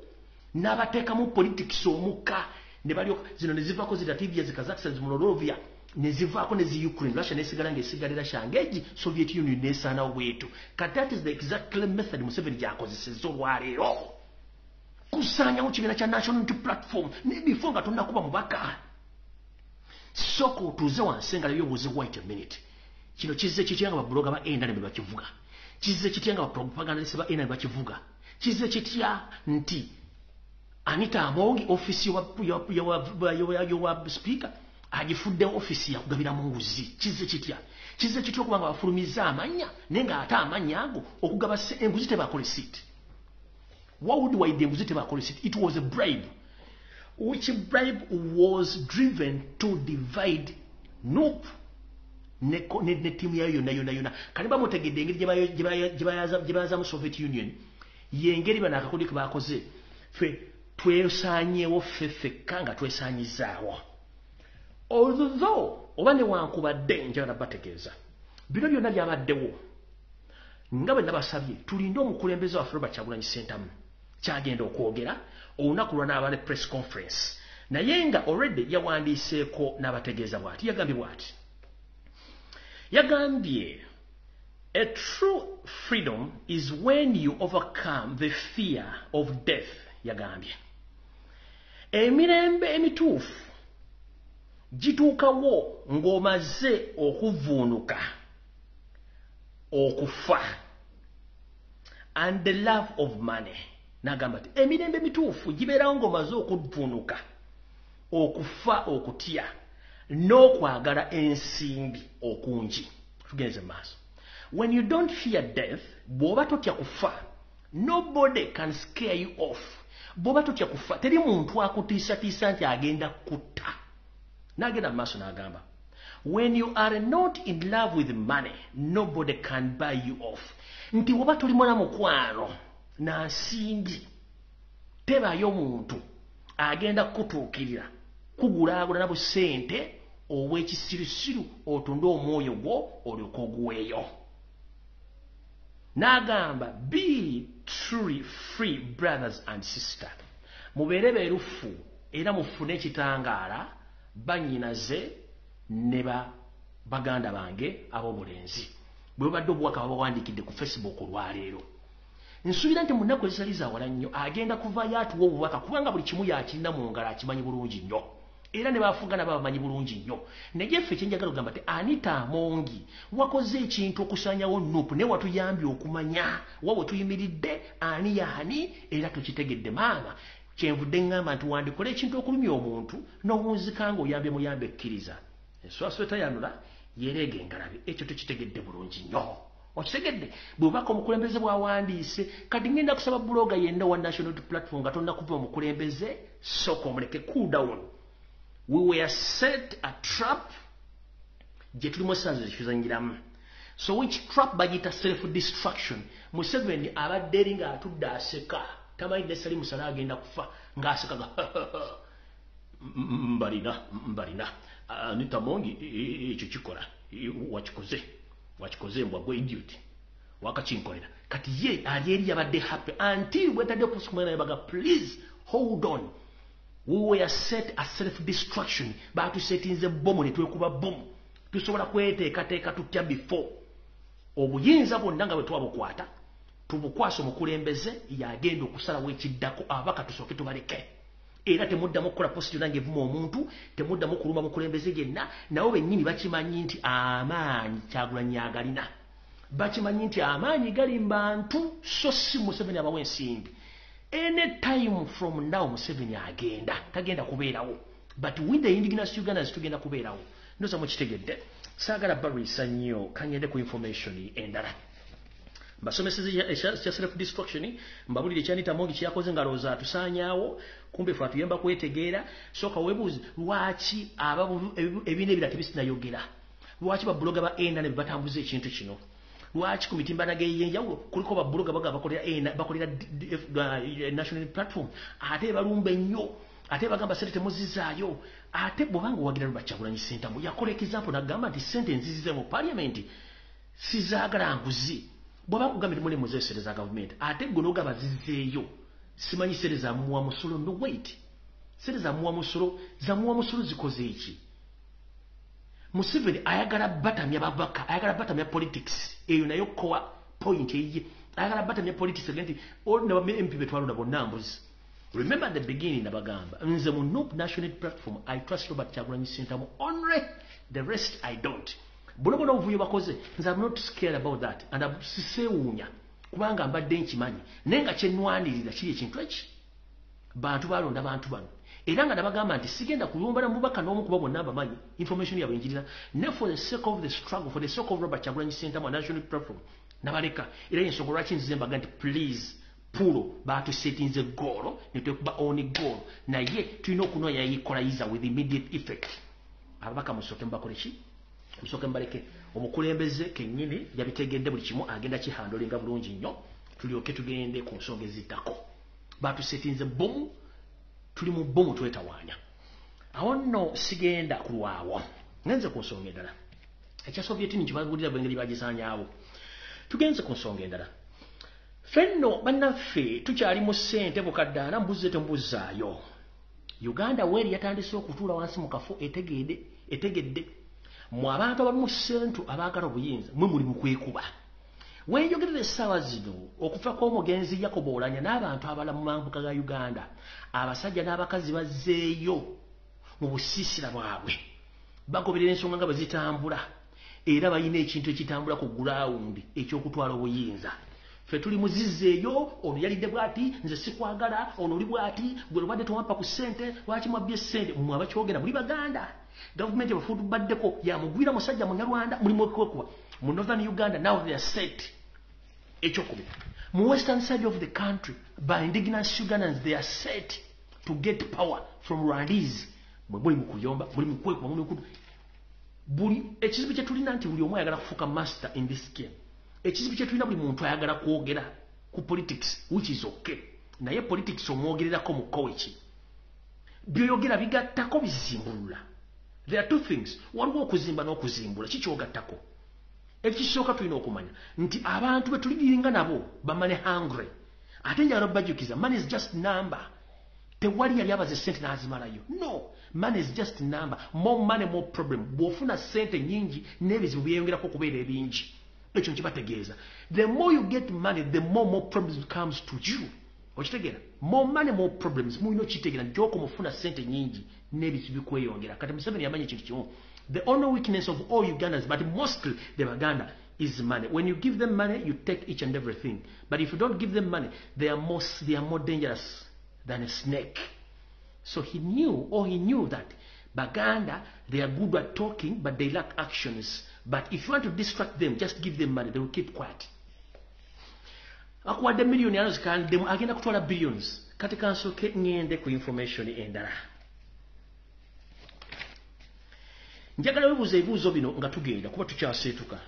n'abateekamu politics omukka ne balyoka zino ne zivaako zi Latvia, zi Kazakhstan, zi Moldova ne zivaako ne zi Ukraine. Russia nesigala ng'esigalira shangeji Soviet Union nesaanawo bwetu. Kati that is the exact method Museveni gyakozesezza olwaleero kusaanyawo kibiina kya National Unity Platform n'ebifo nga tonnakuba mubaka. Soko tuze wansi nga lyobuze wait a minute. Kino kizze kitya nga babloga ba enda ne bakivuga. Kizze kitya nga propagandist ba enda ne bakivuga. Kizze kitya nti Anita Amongi office wa speaker agifudde office ya kugabira mu nguzi. Kizze kitya okuba nga bafulumiza amanya nenga ate amanya ago okugaba enguzi tebakole sit. What would why the enguzi tebakole sit? It was a bribe. Which bribe was driven to divide Nope. Ne timu yayo yona. Kaniba mutegedde engeri gyebayaza mu Soviet Union. Yengeri bana akakodi ke bakoze. Fe twesanyewo fefeka nga twesanyizawo. Although oba ne wankubadde njagala bategeeza. Bino byonna byabaddewo. Nga bwe nabasabye tulinde omukulembeze wa Robert Kyagulanyi Ssentamu kyagenda okwogera olunaku lwa n'abale press conference naye nga already yawandiiseeko n'abategeeza bw'ati yagambye bw'ati yagambye a true freedom is when you overcome the fear of death. Yagambye emirembe emituufu gituukawo ng'omaze okuvuunuka okufa and the love of money. Nagamba ati emirembe mituufu gibeerawo ng'omaze okuvuunuka okufa okutya n'okwagala ensimbi okungi. Tugenze maaso. When you don't fear death, bw'oba totya kufa, nobody can scare you off. Bw'oba totya kufa teri muntu akutiisatiisa nti agenda kutta. N'agenda mu maaso n'agamba when you are not in love with money, nobody can buy you off. Nti bw'oba toli mwana mukwano na nsimbi tebaayo muntu agenda kutuukirira kugulaagula na busente obw'ekisirusiru otunde omwoyo gwo olyoka oguweeyo. N'agamba be truly free brothers and sisters. Mubeere beerufu era mufune ekitangaala bannyinaze ne baganda bange ab'obulenzi. Bwe badde obuwaka babawandiikidde ku Facebook olwaleero. Nsuubira nti mu nnaku ezitali za wala nnyo agenda kuvaayo atuwa obubaka kubanga buli kimu yakirina mu ngalo akimanyi bulungi nnyo. Era ne bafugana babamanyi bulungi nnyo. Naye ffe kyenjagala okugamba nti Anita Amongi wakoze ekintu okusaanyawo Nuupu ne watuyambye okumanya wawe tuyimiridde ani yaani era tukitegedde maama. Kyenvudde ngamba nti wandikola ekintu okulumya omuntu n'owunzika ng'oyambye muyambe ekkiriza. Enswaswa etayanula yereega engalabi. Ekyo tukitegedde bulungi nnyo. Okitegedde bw'obaka omukulembeze bw'awandiise kati ngenda kusaba bloga yenna wa National Unity Platform nga tonna kuva omukulembeze sooka omuleke cool down. We were set a trap gye tulimu essanza zikizanyiramu. So which trap bagiyita self destruction. Museveni abadde eri ng'atudde aseka tamanyi nesali musala agenda kufa ng'asekaga mbalina Anita Mongi ekyo kikola wakikoze mbwa gwe idiot wakakinkolera kati ye ali eri yabadde happy until bwetadde okusumana yabaga please hold on we were set a self-destruction batusetinze bomu ne twekuba bomu tusobola kweteekateeka tutya before obuyinza bwonna nga bwe twabukwata tubukwasa omukulembeze yagenda okusalawo ekiddako abaka tusooke tubaleke era temuddamu okukola posti yonna ng'evuma omuntu temuddamu okuluma mukulembeze yenna nabo bennyini bakimanyi nti amaanyi Kyagulanyi agalina bakimanyi nti amaanyi gali mu bantu so si Museveni abawa ensimbi any time from now Museveni agenda tagenda kubeerawo but with the indigenous Ugandans tugenda kubeerawo ndoza mukitegedde saagala barisa nnyo kangende ku information endala basomeseze self destruction mbabulire ekyanita Mongi kyakoze ngalooza atusaanyaawo kumbe ffe atuyamba kwetegeera soka webuuzi lwaki ebiina ebira tebisinayogera lwaki babuloga ba enda ne batambuza ekintu kino lwaki ku mitimbanaga ey'enjawulo kuliko babuloga bakolera national platform ate balumba ennyo ate bagamba sente temuzizaayo ate bw'obanga owagira Robert Kyagulanyi Ssentamu yakola example n'agamba nti sente nzizize mu parliament sizaagala nguzi bw'oba kugambye muli muzeesere za gavumenti ate gwe n'ogaba zizzeeyo simanyi sente za muwa musolo no wait sente za muwa musolo zikoze eki Museveni ayagala batamya babaka ayagala batamya politics eyo nayo kowa point eyiye ayagala batamya politics nti olina MP betwalunda bonna mbuzi. Remember at the beginning nabagamba nze mu Noop National Platform I trust Robert Kyagulanyi Ssentamu only the rest I don't. Buno obuvuyo bakoze nze I'm not scared about that and sisewuunya kubanga mbadde nkimanyi nenga kyenwanirira kiri ekintu eki bantu balonda bantu bano era nga nabagamba nti sigenda kulumbana mubaka n'omu kuba bonna abamanyi information yabwe njirira ne for the sake of the struggle for the sake of Robert Kyagulanyi Ssentamu National Platform nabaleka era ensonga lwaki nzize mbaga nti please pulo batusetinze golo netwekuba oni golo naye tulina okunoonya yayikolayiza with immediate effect ababaka musooke mbakole ki musooke mbaleke omukulembeze kennyini yabitegedde buli kimu agenda kihandolinga bulungi nnyo tulyoke tugende ku nsonga ezittako batusetinze bomu tuli mu bomu twetawaanya awo nno sigenda kulwawo ngenze ku nsonga endala ekya Soviet nkibagulira bwengeri bagisaanyaawo tugenze ku nsonga endala fenno bannaffe tukyali mu ssente bukaddaana mbuze tembuzaayo Uganda weeri yatandise okutuula wansi mu kafo etegedde mu abantu abali mu ssentu abaagala obuyinza mwe muli mu kwekuba wenjogerera essaawa zino okufa kw'omugenzi Yakobo Olanya n'abantu abala mu mambuka ga Uganda abasajja n'abakazi bazzeeyo mu busiisira bwabwe bagoberera ensonga nga bwe zitambula era balina ekintu ekitambula ku gulawundi eky'okutwala obuyinza ffe tuli muzizzeeyo ono yalidde bw'ati nze sikwagala ono oli bw'ati gwe lubadde towampa ku ssente lwaki mwabbye ssente mmwe abakyogera muli Baganda gavumenti ebafuutubaddeko yamugwira musajja munyarwanda mulimu okwekuba mu northern Uganda now they are set ekyokubiri mu western side of the country by indigenous Ugandans they are set to get power from Rwandese muli mu kuyomba muli mu kwekuba muli mu buli ekizibu kye tulina nti buli omu ayagala kufuuka master in this game ekizibu kye tulina buli muntu ayagala kwogera ku politics which is okay naye politics omwogererako mu koweki byoyogera bigattako bizimbulula. There are two things waliwo okuzimba n'okuzimbula kikyogattako ekisooka tulina okumanya nti abantu be tuligiringa nabo bamane hungry ate njagala bajukiza money is just number tewali yali abaze ssente n'azimalayo no money is just number more money more problem bw'ofuna ssente nnyingi n'ebizibu byeyongerako okubeera ebingi ekyo nkibategeeza the more you get money the more problems comes to you okitegeera more money more problems mulina okitegeera gy'oko mufuna ssente nnyingi n'ebizibu bikweyongera kati Museveni yamanya ekintu kimu the only weakness of all Ugandans but mostly the Baganda is money. When you give them money you take each and everything but if you don't give them money they are more dangerous than a snake. So he knew that Baganda they are good at talking but they lack actions. But if you want to distract them, just give them money. They will keep quiet. Akuwadde million yanos kandi agenda kutwala billions. Kati kansoke ngende ku information endala. Njagala webuuza ebibuuzo bino nga tugenda kuba tukyaseetuka.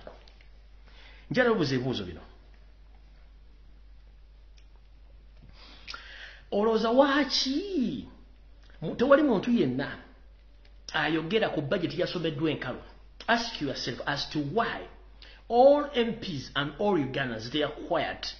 Njagala webuuza ebibuuzo bino. Oloza wachi tewali muntu yenna ayogera ku budget yasomeddwa enkalo. Ask yourself as to why all MPs and all Ugandans, they are quiet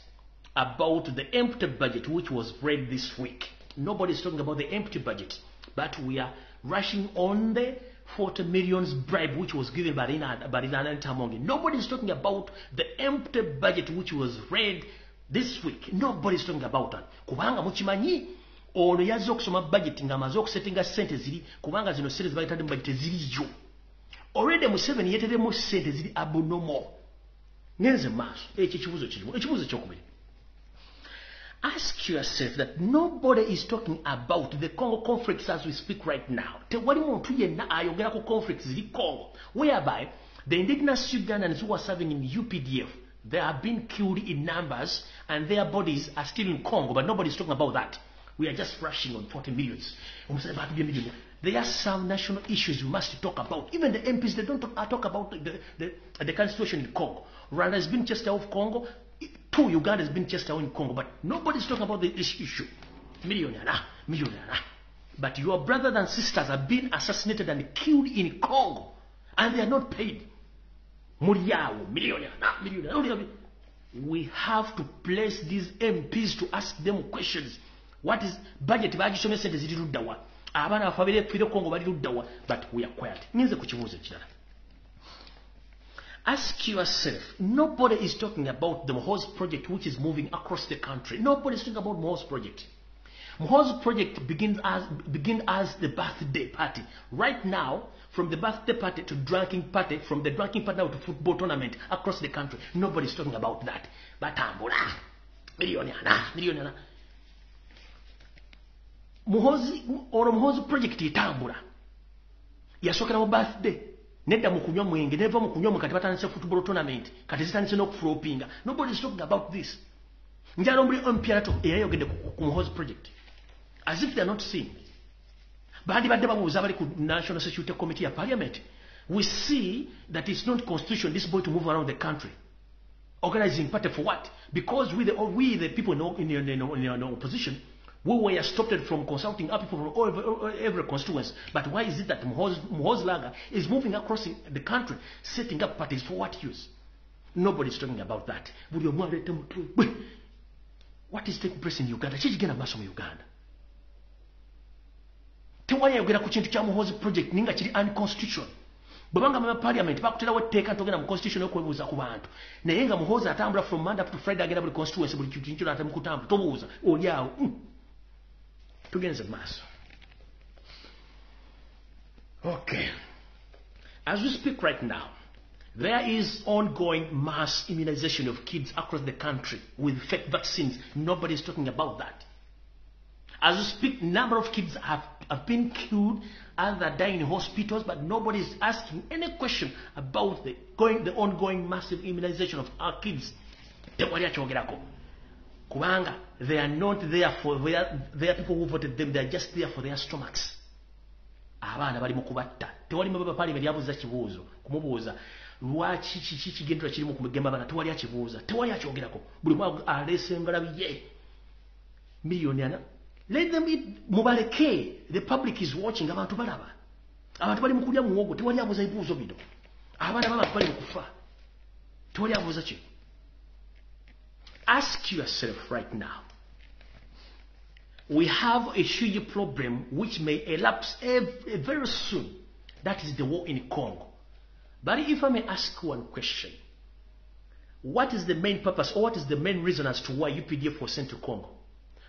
about the empty budget which was read this week. Nobody is talking about the empty budget, but we are rushing on the 40 million bribe which was given by Barina Tamongi. Nobody is talking about the empty budget which was read this week. Nobody is talking about that. Kubanga muchimanyi ono yazze okusoma budget nga amaze okusetinga sente ziri kubanga zino sente zibayitadde mu budget ziriyo. Already Museveni yeteremu sente ziri abnormal. Ngenze maaso ekyo kibuzo kirimu. Ekibuzo kyokubiri. Ask yourself that nobody is talking about the Congo conflicts as we speak right now. Tewali muntu yenna ayogera ku conflicts ziri Congo, whereby the indigenous Ugandans who are serving in UPDF, they have been killed in numbers and their bodies are still in Congo, but nobody is talking about that. We are just rushing on 40 millions. There are some national issues we must talk about. Even the MPs, they don't talk about the current situation in Congo. Rwanda has been chased out of Congo. 2 Uganda has been chased out in Congo. But nobody is talking about this issue. Millionaire. But your brothers and sisters have been assassinated and killed in Congo. And they are not paid. Muliro, millionaire. We have to place these MPs to ask them questions. What is budget? But we are quiet. Ask yourself, nobody is talking about the Moho's project which is moving across the country. Nobody is talking about Moho's project. Moho's project begins as the birthday party. Right now, from the birthday party to drinking party, from the drinking party now to football tournament across the country. Nobody is talking about that. But millionaire. Muhozi project itambula yasokera mu birthday nedda mu kunywa mwenge neva mu kunywa mukati batandise football tournament kati zitandise n'okuflopinga. Nobody is talking about this. Njalo muri MPRato eyayogedde ku Muhozi project as if they are not seeing. Bandi badde babuuza bali ku National Security Committee ya Parliament. We see that it's not constitution this boy to move around the country. Organizing party for what? Because we the people in opposition, we were stopped from consulting our people from every constituency. But why is it that Muhozi Laga is moving across the country, setting up parties for what use? Nobody is talking about that. What is taking place in Uganda? Chigenda maso mu Uganda. Tewali yogera ku kintu kya Muhozi project ninga kiri unconstitutional. Bwabanga mu parliament bakuterawo etteeka ntogenda mu constitution okwebuuza ku bantu. Naye nga Muhozi atambula from Monday up to Friday agenda buli constituency buli kintu kyonna atamukutambula tobuuza oli awo. Tugenze maaso. Okay. As we speak right now, there is ongoing mass immunization of kids across the country with fake vaccines. Nobody is talking about that. As we speak, number of kids have been killed, others are dying in hospitals, but nobody is asking any question about the ongoing massive immunization of our kids. Kubanga, they are not there for their people who voted them, they are just there for their stomachs. Abaana bali mu kubatta. Tewali mababa parliament yabuuza kibuuzo kumubuuza lwaki kiki kigendera kiri mu kugema bana tewali akibuuza tewali akyogerako buli mwago alese ngalabi ye millionaire. Let them eat mubaleke. The public is watching. Abantu balaba. Abantu bali mu kulya muwogo tewali abuuza ibuuzo bino. Abaana baba bali mu kufa tewali abuuza ki. Ask yourself right now. We have a huge problem which may elapse very soon. That is the war in Congo. But if I may ask one question, what is the main purpose or what is the main reason as to why UPDF was sent to Congo?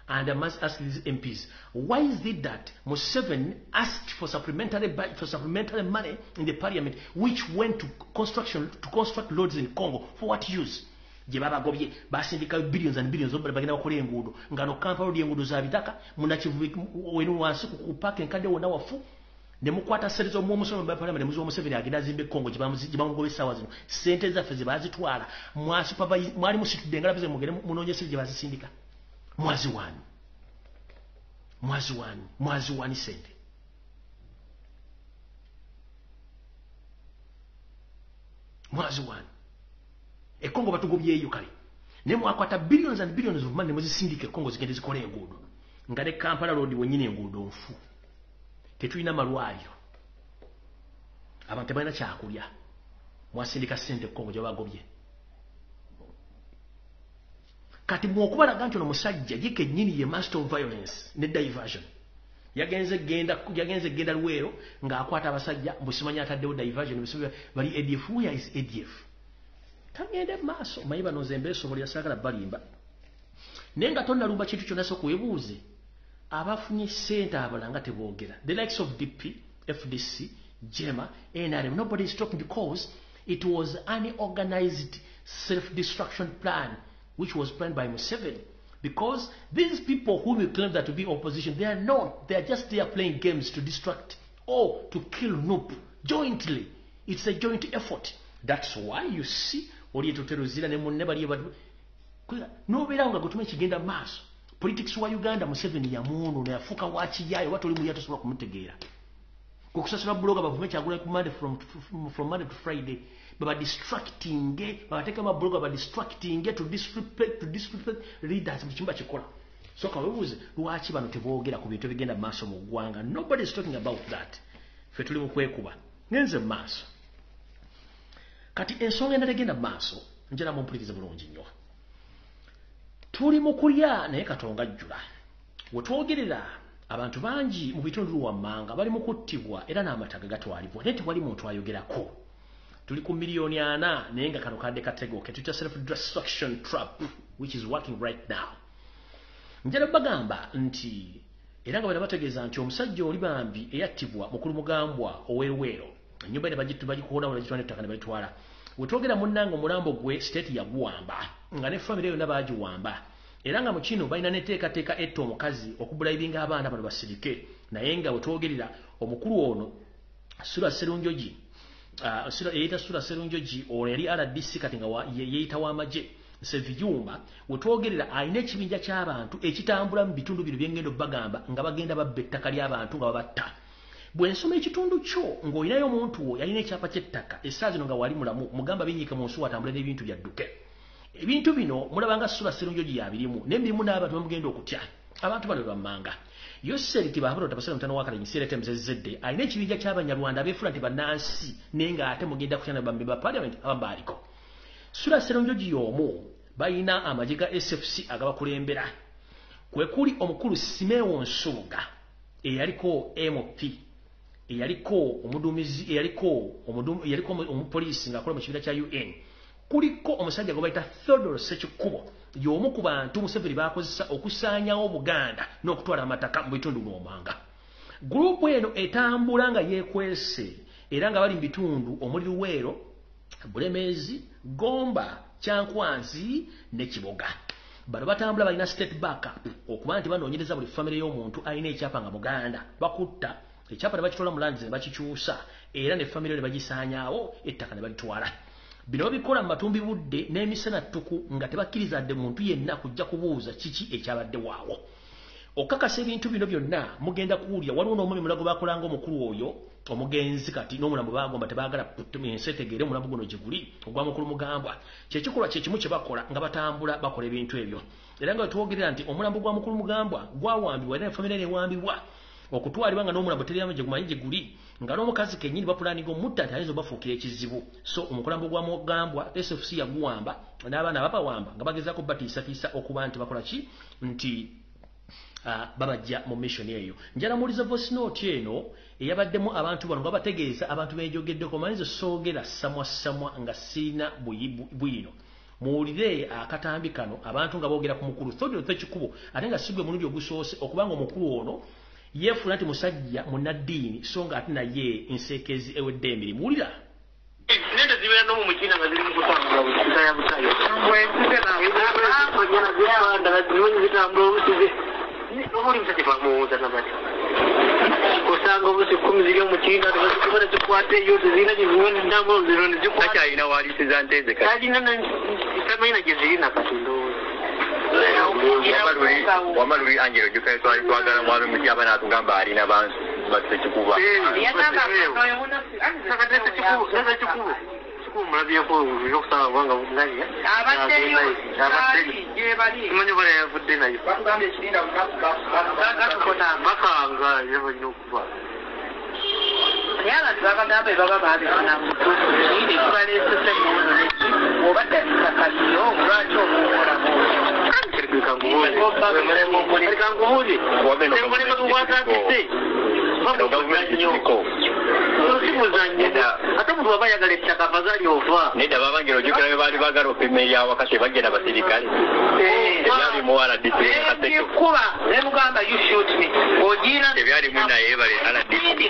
And I must ask these MPs, why is it that Museveni asked for supplementary money in the parliament which went to construct roads in Congo? For what use? Jebabagobye basindika billions and billions of bagenda bakola enguudo ngano kampalo lyenguudo za bitaka munakivu wenu wansi ku park enkade wona wafu ne mukwata sente zo mu musomo ba parliament muzo Museveni agenda zimbe Congo jibamugobe sawa zino sente zaffe zibazitwala mwasi papa mwali musitudde ngala bize mugere munonyese jibazisindika mwazi wani sente mwazi wani Congo batugobye eyo kale ne mwakwata billions and billions of money muzisindike Congo zigende zikole enguudo nga ne Kampala road wenyine enguudo nfu tetulina malwaliro abantu tebalina kyakulya mwasindika ssente Kongo gyabagobye kati mwokubalaga nti ono musajja ye kennyini ye master of violence ne diversion yagenze genda Luweero ng'akwata abasajja mbusimanya ataddewo diversion bisubira bali ADF. Where is ADF? Tagende maaso mayi bano zembe sobolya sagala balimba nenga tonnalumba kintu kyonna sokwebuuze abafunye ssente abalanga teboogera the likes of DP, FDC, JEMA, NRM. Nobody is talking because it was an organized self-destruction plan which was planned by Museveni. Because these people who will claim that to be opposition, they are not. They are just there playing games to distract or to kill Nup jointly. It's a joint effort. That's why you see politics wa Uganda Museveni ya munu na yafuka wachi yayo watu limu yato soba kumutegeera kukusasula bloga bavume chagula kumande from Monday to Friday baba distracting baba teka ma bloga baba distracting to disrespect leaders mchimba chikola so kawebuze lwachi bano teboogera ku bintu bigenda maaso mu gwanga. Nobody is talking about that. Fe tuli mu kwekuba ngenze maaso kati ensonga endagenda maaso njala mu mpuliriza bulungi nnyo tuli mu kulya naye Katonga ajjula wetwogerera abantu bangi mu bitundu wammanga bali mu kuttibwa era n'amataga gatwalibwa naye tewali muntu ayogerako. Tuli ku miliyoni 4 naye nga kano kadde katego ketuyita self-destruction trap which is working right now. Njala bagamba nti era nga bwe bategeeza nti omusajja oli bambi eyattibwa mukulu mugambwa oweruweero ennyumba ene bagikuona wala gitwala ettaka ne balitwala wetwogera munnanga omulambo gwe state yaguwamba nga ne famire yonna bagiwamba era nga mu kino balina neteekateeka etta omukazi okubulaibinga abaana bano basirike naye nga wetwogerera omukulu ono Sura Serunjoji eyita Sura Serunjoji ono yali RDC kati nga yeeyita w'amagye Seviyumba wetwogerera alina ekibinja ky'abantu ekitambula mu bitundu bino byengendo bagamba nga bagenda babba ettaka ly'abantu nga babatta. Bwe nsoma ekitundu kyo ng'olinayo omuntu wo yalina ekyapa ky'ettaka essaawa zino nga wali mulamu mugamba binyiike mu nsi watambule n'ebintu byadduke. Ebintu bino mulabanga Sura Serunjoji yabirimu n'emirimu n'abantu bamugenda okutya abantu bano bammanga. Yoseli tibaabalo tabasala mutano wakala nyisire temzezedde alina ekibinja ky'abanyarwanda abeefula nti bannansi naye ng'ate mugenda kutyana bambe ba parliament abambaaliko. Sura Serunjoji y'omu bayina amagye ga SFC agabakulembera kwe kuli omukulu Simeon Nsubuga eyaliko MP eyaliko omudumizi eyaliko omupoliisi ng'akola mu kibiina kya UN kuliko omusajja gwe bayita Theodore Sekikubo y'omu ku bantu Museveni bakozesa okusaanyawo Buganda n'okutwala amataka mu bitundu by'omwanga. Gurupu eno etambula nga yeekwese era nga bali mu bitundu omuli Luweero, Bulemeezi, Gomba, Kyankwanzi ne Kiboga. Bano batambula balina state backup okuba nti banoonyereza buli famire y'omuntu alina ekyapa nga Buganda bakutta ekyapa ne bakitwala mu lands ne bakikyusa era ne famire ne bagisaanyaawo ettaka ne balitwala. Bino bikola mu matumbi budde n'emisana ttuku nga tebakkiriza dde muntu yenna kujja kubuuza kiki ekyabadde waawo. Okakasa ebintu bino byonna mugenda kuwulya waliwo n'omwami mulago bakolanga omukulu oyo omugenzi kati n'omulambo bagomba tebaagala ensetegere omulambo guno gye guli ogwa mukulu mugambwa kyekikolwa kye kimu kye bakola nga batambula bakola ebintu ebyo era nga wetwogerera nti omulambo gwa mukulu mugambwa gwawambibwa era efamire newambibwa okutwalibwa nga n'omulambo teryamu gye gumanyi gye guli nga n'omukazi kennyini bapulaninga omutta nti ayinza obafuukira ekizibu. So omukulambo gwa mugambwa SFC yaguwamba n'abaana babawamba nga bagezaako batiisatiisa okuba nti bakola ki nti babajja mu mission eyo. Njala muliza voice note eno eyabaddemu abantu bano nga bategeeza abantu beejogeddeko manyizo soogera samwa nga sirina bwino muwulire akatambi kano abantu nga boogera ku mukulu Theodore Sekikubo ate nga sigwe mulundi ogusoose okubanga omukulu ono yeefuna nti musajja munnaddiini so nga ate naye enseekezi ewedde emirimu. Wulira nende zibeera n'omu mukina nga ziri mu kutambula busika ya butayo obuli musajja bamuwuuza nabati osanga obusi 10 ziri omukina tebazikuba nezikwata eyo tezirina gyeziwe nendambulo ziro nezikwatakyalina waalisiza nteze kalina tamanyina gye ziri nakati wamali Angelo Jukai twagala mwami mutyaba n'atugamba alina Sekikuba kumulabyeko yokusaba bwanga bunaye abaddeyo abaddeyo manyi bale yavudde nayo bakanga yabanya okuva abantu bagamba baba babifuna mutuufu tubaleesese muno obadde kakaliyo lwaki obuukolamu ate omuntu waba ayagala ettaka afazali ova nedda babanjira ojjukira bye baali baagala opima eryawakati bagenda basirikale ebyalimu rdckuba nemugamba you shoot me ogira ebyalimu naye bale rdc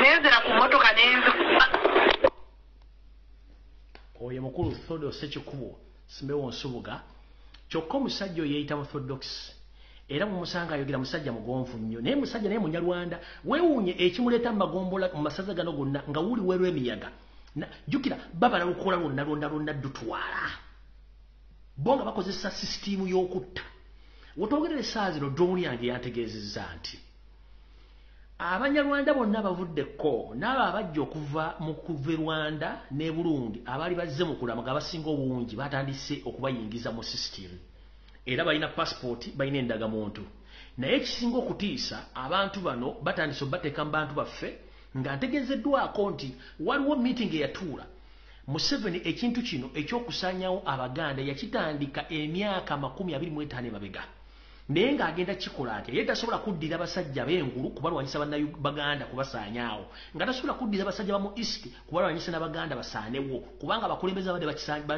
nenzera ku motoka nenzukuba oyo mukulu Thodo Sekikubo Simewo Nsubuga kyokka omusajja oyo yeeyita Orthodox era mumusanga ayogera musajja mugonvu nnyo naye musajja naye munyarwanda weewuunye ekimuleeta mu magombola mu masaza gano gonna nga wuli weerwa emiyaga jjukira babala lukola lwonna ddutwala bo nga bakozesa sisitiimu y'okutta wetwogerera essaawa zino drone yange yantegeezezza nti abanyarwanda bonna bavuddeko n'abo abajja okuva mu kuva Rwanda ne Burundi abaali bazze mu kulama nga basinga obungi batandise okubayingiza mu sisitiimu era balina passport balina endagamuntu naye ekisinga okutiisa abantu bano batandise obateeka mu bantu baffe nga ntegeezeddwako nti waliwo meeting eyatuula Museveni ekintu kino ekyokusaanyawo Abaganda yakitandika emyaka 25 emabega naye ng'agenda kikola atya ye tasobola kuddira abasajja b'engulu kubalwanyisa bannabaganda kubasaanyaawo nga tasobola kuddira abasajja bamu east kubalwanyisa n'Abaganda basaanewo kubanga abakulembeze badde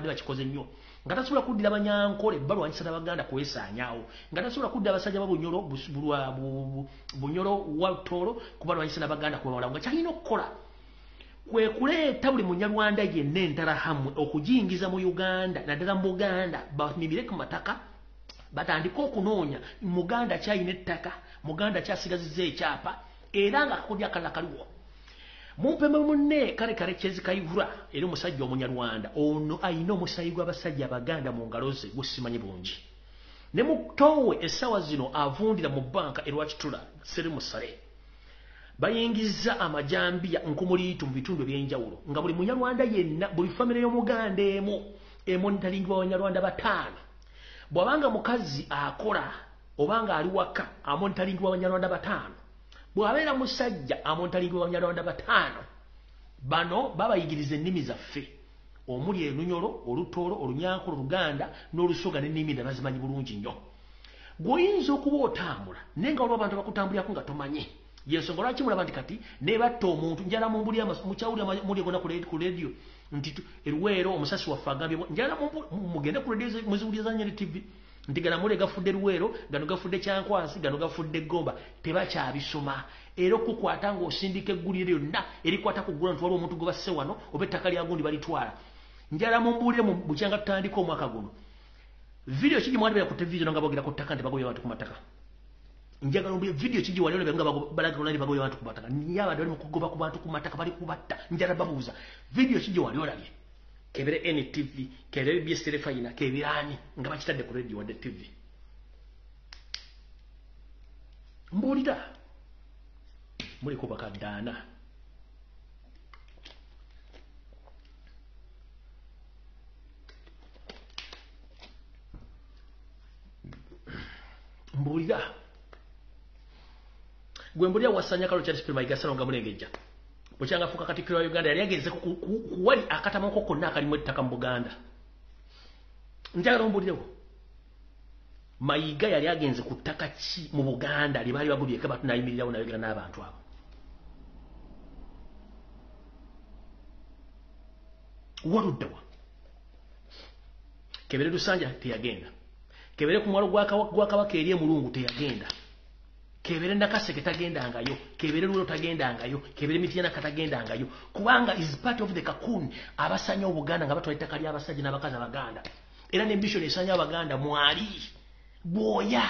bakikoze nnyo nga tasobola kuddira abanyankole balwanyisa n'Abaganda kwesaanyaawo nga tasobola kuddira abasajja Bunyoro Waltoro kubalwanyisa n'Abaganda kubawalawo nga kyalina okukola kwe kuleeta buli munyarwanda yenna entalahamwe okugiyingiza mu Uganda naddala mu Buganda bamimire ku mataka batandika okunoonya Muganda kyayina ettaka Muganda kyasigazizza ekyapa era nga kakodya akalala kaliwo mumpembe munne kale kyezikayivula eri omusajja omunyarwanda ono ayina omusayi gw'abasajja Abaganda mu ngalo ze gusimanyi bulungi ne mutowe essaawa zino avundira mu banka erwakitula seri musale bayingiza amajambiya nkumuliitu mu bitundu ebyenjawulo nga buli munyarwanda yenna buli famire y'Omuganda emonitalingi b'Abanyarwanda 5 bwabanga mukazi akola obanga ali waka amonitalingi w'Abanyarwanda 5 bwabeera musajja amonitalingi w'Abanyarwanda 5 bano babayigiriza ennimi zaffe omuli Olunyolo Olutoolo Olunyankole Oluganda n'Olusoga n'ennimi bazimanyi bulungi nnyo gw'oyinza okuba otambula naye nga waliwo abantu bakutambulirako nga tomanyi yensonga lwaki mulaba nti kati nebatta omuntu njala mumbulira mukyawulira muli gona ku radio nti Eruweero omusasi waffe agambye njala mugende ku radio muziwuliriza nnyo TV nti gana mule gafudde Eruweero gano gafudde Kyankwasi gano gafudde Gomba tebakyabisoma era okukwata ng'osindika eggulire lyonna erikwata ku ggula nti waliwo omuntu gwe basse wano oba ettaka lya gundi balitwala njala mumbulire mu bukyanga tutandika omwaka guno video kigi mwalibera ku televiziyo nga boogera ku ttaka nti bagoye abantu ku mataka njagala mbi video kiji wali olebe nga balaga olali bagoye abantu ku mataka nyaba dali mu kugoba ku bantu ku mataka bali kubatta njala babuuza video kiji wali olabye kebere NTV kebere BS Telefina kebirani nga bakitadde ku radio wadde TV mbulira muli ku bakaddaana mbulira gwembulya wasanya kalo Charles Prima igasano nga mulengejja bukyanga fuka Katikkiro wa Uganda yali ageze kuwali akatamako konna akalimu ettaka mu Buganda njagala ombulirewo Mayiga yali agenze ku ttaka ki mu Buganda libaali bagubyeko batunayimirirawo nayogera n'abantu abo waluddawa kebere Lusanja teyagenda kebere ku mwalo gwa Kabaka eri Mulungu teyagenda kebere Nakaseke tagendangayo kebere Lulo tagendangayo kebere Mityana katagendangayo kubanga is part of the cocoon abasanya Obuganda nga batwala ettaka ly'abasajja n'abakazi Abaganda era ne mission esanya Abaganda mwali boya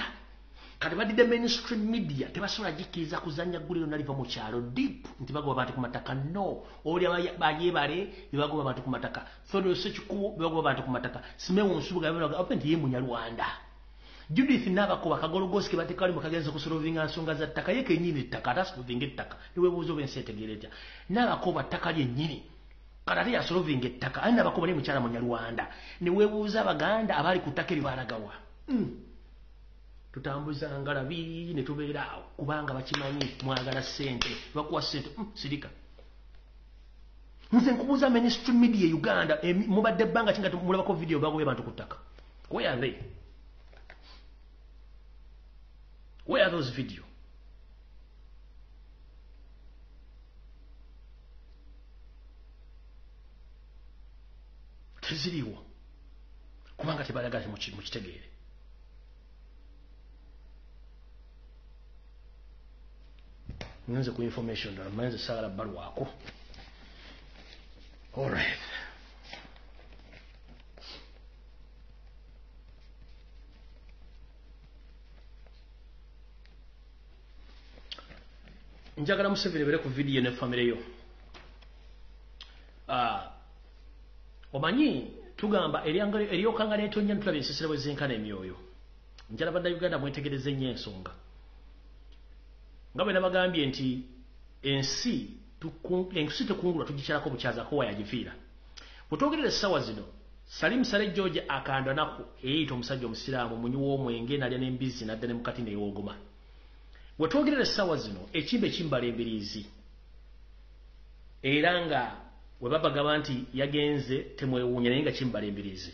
kati badde mainstream media tebasobola jikiriza kuzanya gguliro naliva mu kyalo deep nti bagoba abantu ku mataka no oli bayebale bagoba abantu ku mataka Thodo Sekikubo bagoba abantu ku mataka Simewo Nsubuga bagoba open ye munyarwanda Judith n'abakoba kagologosi ke batekali mu kagenza kusolvinga nsonga za ttaka yeke nyini ttaka atasolvinga ettaka niwe buzo bense tegereja n'abakoba ttaka lye nyini Kalate ya solving ettaka anda bakoba ne mukyala Munyarwanda ne webuuza Abaganda abali ku ttaka libalagawa tutambuza ngalabi ne tubeera awo kubanga bakimanyi mwagala ssente bakuwa ssente sirika nze nkubuuza mainstream media Uganda mubadde bbanga kinga mulabako video bagoye bantu ku ttaka where are they? Where are those video? Teziriwo kubanga tebalagaze mu kitegeere. Nze ku information ndo manze sala balwako. All right. Njagala Museveni bere ku video ne family yo. Omanyi tugamba eriokanga netonya ntulabe ensisira bwe zenkana emyoyo. Njala banda Uganda mwetegereze nnyo ensonga. Nga bwe nabagambye nti ensi tekungulwa tugikyalako bukyazako wayagifiira. Bwetwogerera essaawa zino Salim Sale George akandwa nako eyita omusajja omusiraamu munywi w'omwenge n'alya n'embizzi n'adda ne mukati n'ewoogoma. Bwetwogerera essaawa zino ekimbe kimbala embiriizi era nga we babagamba nti yagenze temwewuunya naye nga kimbala embiriizi.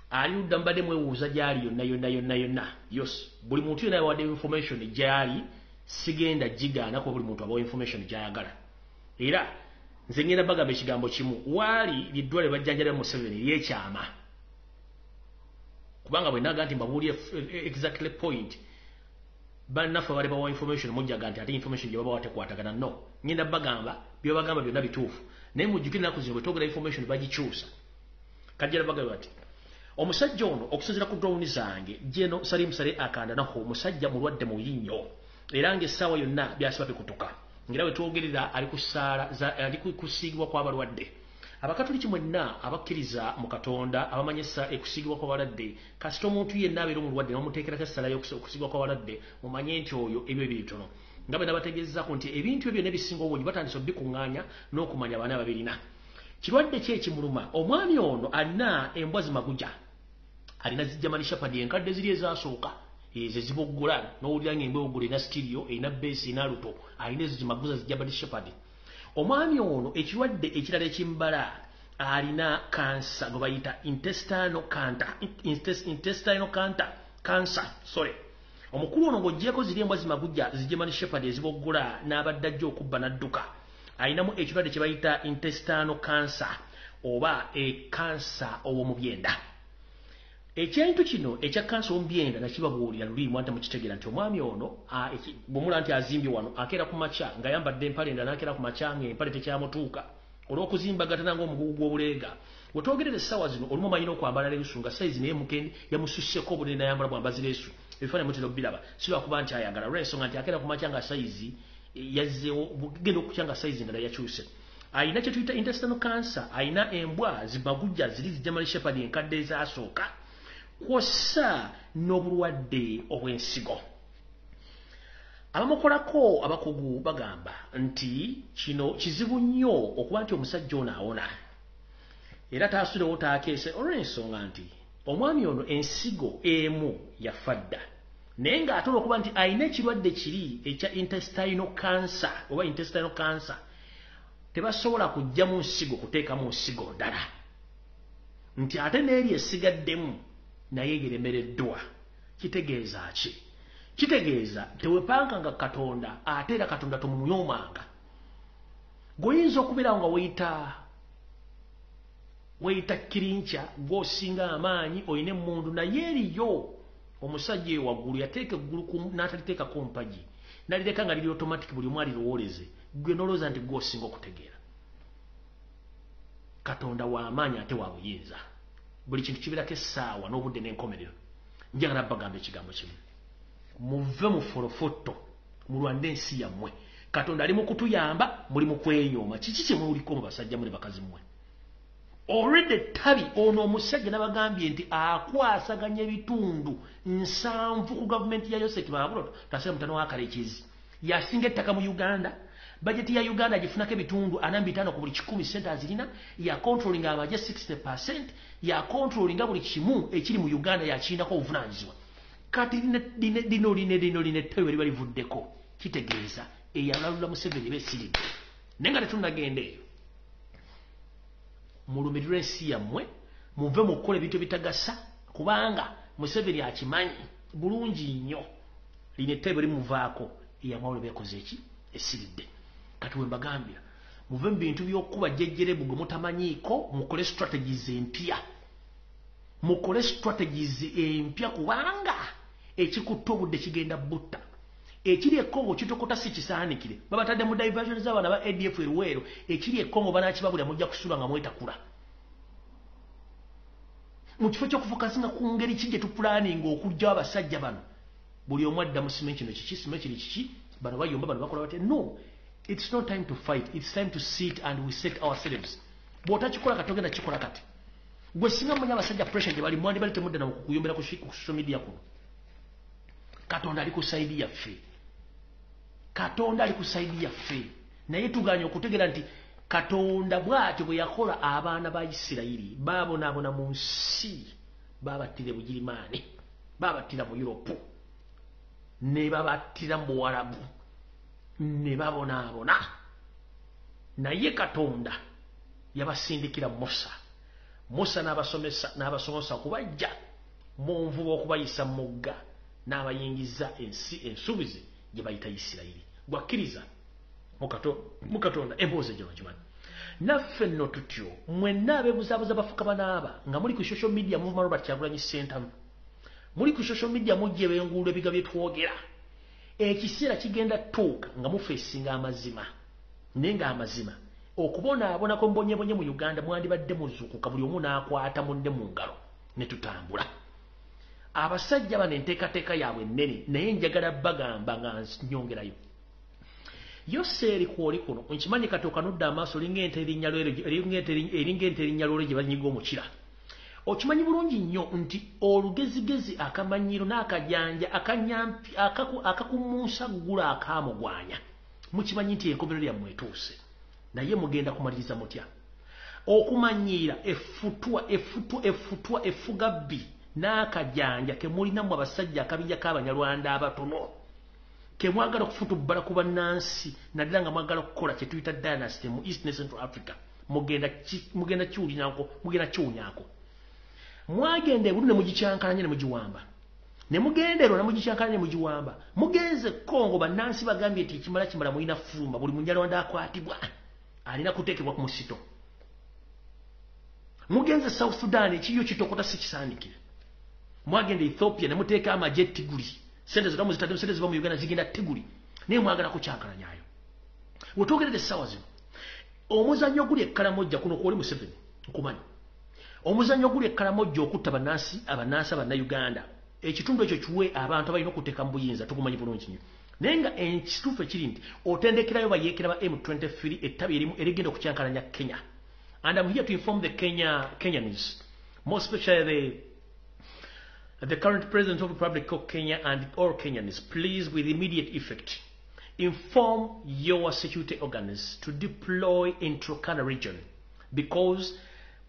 Ali ludda mbadde mwewuuza gyali yonna yos buli muntu yonna yawadde information gyali sigenda gigaana ko buli muntu abawa information gyayagala. Era nze ngenda bagamba ekigambo kimu waali liddwale bajjanjala Museveni lyekyama kubanga bwe naga nti mbabuulye exactly point bannaffe bali bawa information mujjaga nti ate information gye babawa tekwatagana no ngenda bagamba bye bagamba byonna bituufu naye mujjukire ennaku zino bwe twogera information bagikyusa kajjala bagamba bati omusajja ono okusinziira ku drone zange jeno Salim Sale akanda naho omusajja mulwadde mu yinnyo era ng'essaawa yonna byasiba bikutuka ngira bwe twogerera ali kusiigibwa kw'abalwadde abakatoliki mwenna abakkiriza mu Katonda abamanyisa ekusiigibwa kw'abalwadde kasita omuntu yenna abeera omulwadde n'omuteekerako essala y'okusiigibwa kw'abalwadde mumanye nti oyo ebyo ebitono nga bwe nabategeezezako nti ebintu ebyo n'ebisinga obungi batandise obbikuŋŋaanya n'okumanya abaana babirina kirwadde ki ekimuluma omwami ono alina embwa zimaguja alina zijjamani shapadi enkadde ziri ezasooka ze ziboggula n'owulira ng'embwa ewoggula erina sitirio erina beesi erina luto alina ezo zimaguza zijjamani shapadi. Omwami ono ekirwadde ekirala ekimbala alina kansa gwe bayita intestinal cancer. Omukulu ono ng'oggyeko ziri embwa zimaguja zijjamani shapadi eziboggula n'abadde ajja okubba n'adduka alinamu ekirwadde kye bayita intestinal cancer oba kansa ow'omubyenda. Ekintu kino ekya kansa omubyenda nakibabuulira luli mwanta mukitegeera nti omwami ono bw'omula nti azimbye wano akeera ku makya ng'ayambadde empale endala n'akeera ku makya ng'empale tekyamutuuka olw'okuzimbagatana ng'omugugu gw'obuleega. Bwe twogerera essaawa zino olumu manyina okwambala leesu nga sayizi naye mukendi yamususseko obunene n'ayambala bwambazi leesu ebifaananyi mutera obbiraba si lwakuba nti ayagala lw'ensonga nti akeera ku makya nga sayizi yazzeewo bugenda okukya nga sayizi endala yakyuse. Ayina kye tuyita intestinal cancer ayina embwa zimagujja ziri zijjamali shepadi enkadde ezasooka kw'ossa n'obulwadde obw'ensigo. Abamukolako abakugu bagamba nti kino kizibu nnyo okuba nti omusajja ono awona era taasulewo taakeese olw'ensonga nti omwami ono ensigo emu yafa dda naye ng'ate olw'okuba nti alina ekirwadde kiri ekya intestinal cancer oba intestinal cancer tebasobola kujja mu nsigo kuteekamu nsigo ddala nti ate n'eri esigaddemu naye yeremereddwa. Kitegeeza ki? Kitegeeza tewepanga nga Katonda ate era Katonda tomumuyomanga. Goyinza okubeera nga weyita kirinkya gw'osinga amaanyi oyina emmundu naye eriyo omusajja eyo waggulu yateeka eggulu n'ataliteekako mpagi n'alireka nga liri automatic buli omu alirowooleze gwe n'olowooza nti gw'osinga okutegeera. Katonda w'amaanyi ate wa buyinza. Buli kintu kibeerako essaawa n'obudde n'enkomerero. Njagala bagamba ekigambo kimu. Muve mu folofotto mulwande ensi yammwe. Katonda ali mu kutuyamba muli mu kwenyooma. Kiki kye muliko mu basajja muli bakazi mmwe? Already tabi ono omusajja n'abagambye nti akwasaganya ebitundu 7 ku gavumenti ya Yoseli Bamutabukide tasira mutano wa Kalekizi. Yasinga ettaka mu Uganda budget ya Uganda agifunako ebitundu 45 ku buli 100 sente azirina, ya controlling amaje 60%, ya controlling buli kimu ekiri mu Uganda yakiinako obuvunanyizibwa. Kati dino tebe bali vuddeko kitegeeza eyalalula Museveni beesiridde. Nenga tetunnagenda eyo. Mulumirwe ensi yammwe muve mu kukola ebintu bitagasa kubanga Museveni akimanyi bulungi nnyo line tebe limuvaako eyamawule bekoze eki esiridde. Kati we mbagambira muve mu bintu by'okuba jjejjere bugwe mutamanyiiko mukole strategies empya. Mukole strategies empya kubanga ekikutta obudde kigenda butta. Ekiri e Congo kitokota si kisaanikire. Babatadde mu diversion z'abaana ba ADF eruweero. Ekiri e Congo banaakibabulira mujja kusula nga mwetakula. Mu kifo ky'okufokasinga ku ngeri ki gye tupulaninga okujja abasajja bano. Buli omu adda mu sime kino kiki, sime kiri kiki, bano bayomba bano bakola batya. No, it's not time to fight. It's time to sit and we set ourselves. Bw'otakikola kati ogenda kikola kati. Gwe singa manya abasajja pressure gye bali mwandi bali temudda na kukuyombera ku social media kuno. Katonda ali kusaidi yaffe. Katonda ali kusaidi yaffe. Naye tuganya okutegera nti Katonda bw'atyo bwe yakola abaana ba Isirayiri baabonaabona mu nsi baabattira Bugirimaani, baabattira mu Europe, ne babattira mu Buwarabu, ne babonaabona. Naye Katonda yabasindikira Musa. Musa n'abasomesa okubajja mu nvuba okubayisa mu mugga n'abayingiza ensi ensuubizi gye bayita Isirayiri. Bwakkiriza mu Katonda emboozi gyo bagimanyi. Naffe nno tutyo mwenna abeebuzaabuza bafuka banaaba nga muli ku social media muvuma Robert Kyagulanyi Ssentamu. Muli ku social media mujje bengulu ebiga bye twogera. Ekiseera kigenda tuuka nga mufeesinga amazima. Naye nga amazima okubonaabonako mbonyebonye mu Uganda mwandibadde muzuukuka buli omu n'akwata munne mu ngalo ne tutambula. Abasajja bano enteekateeka yaabwe nnene naye njagala bagamba nga nyongerayo. Yoseli kwoli kuno nkimanyi kati okanudde amaaso eringa ente erinnya lwere gye banyiga omukira. Okimanyi bulungi nnyo nti olugezigezi akamanyiro n'akajanja akakumuusa ggula akaamugwanya. Mukimanyi nti enkomerero yammwe etuuse. Naye mugenda kumaliriza mutya? Okumanyiira effutwa effugabbi n'akajanja ke mulinamu abasajja akabinja k'Abanyarwanda abatono. Ke mwagala okufutubbala ku bannansi naddala nga mwagala okukola kye tuyita dynasty mu East ne Central Africa. Mugenda kiwulinaako, mugenda kiwunyaako. Mwagenda ebulu ne mugikyankalanya ne mugiwamba. Ne mugenda ero ne mugikyankalanya ne mugiwamba. Mugenze Congo bannansi bagambye nti kimala mulina fumba buli Munyarwanda akwatibwa alina kuteekebwa ku musito. Mugenze South Sudan ekiyo kitokota si kisaanikire. Mwagenda Ethiopia ne muteeka amagye Tiguli. Sente zitamu zitadde sente ziva mu Uganda zigenda Tiguli. Naye mwagala kukyankalanyayo. Wetwogerere essaawa zino. Omuzannyo guli ekkalamojja kuno kwoli Museveni nkumanyi. Omuzannyo guli ekkalamojja okutta abannansi Uganda. Ekitundu ekyo kiwe abantu abalina okuteeka mu buyinza tukumanyi bulungi nnyo. Naye nga ekituufu ekiri nti otendekerayo bayeekera ba M23 ettabi erimu erigenda okukyankalanya Kenya. And I'm here to inform the Kenyans, more especially the current President of the Republic of Kenya and all Kenyans, please, with immediate effect, inform your security organs to deploy in Turkana region, because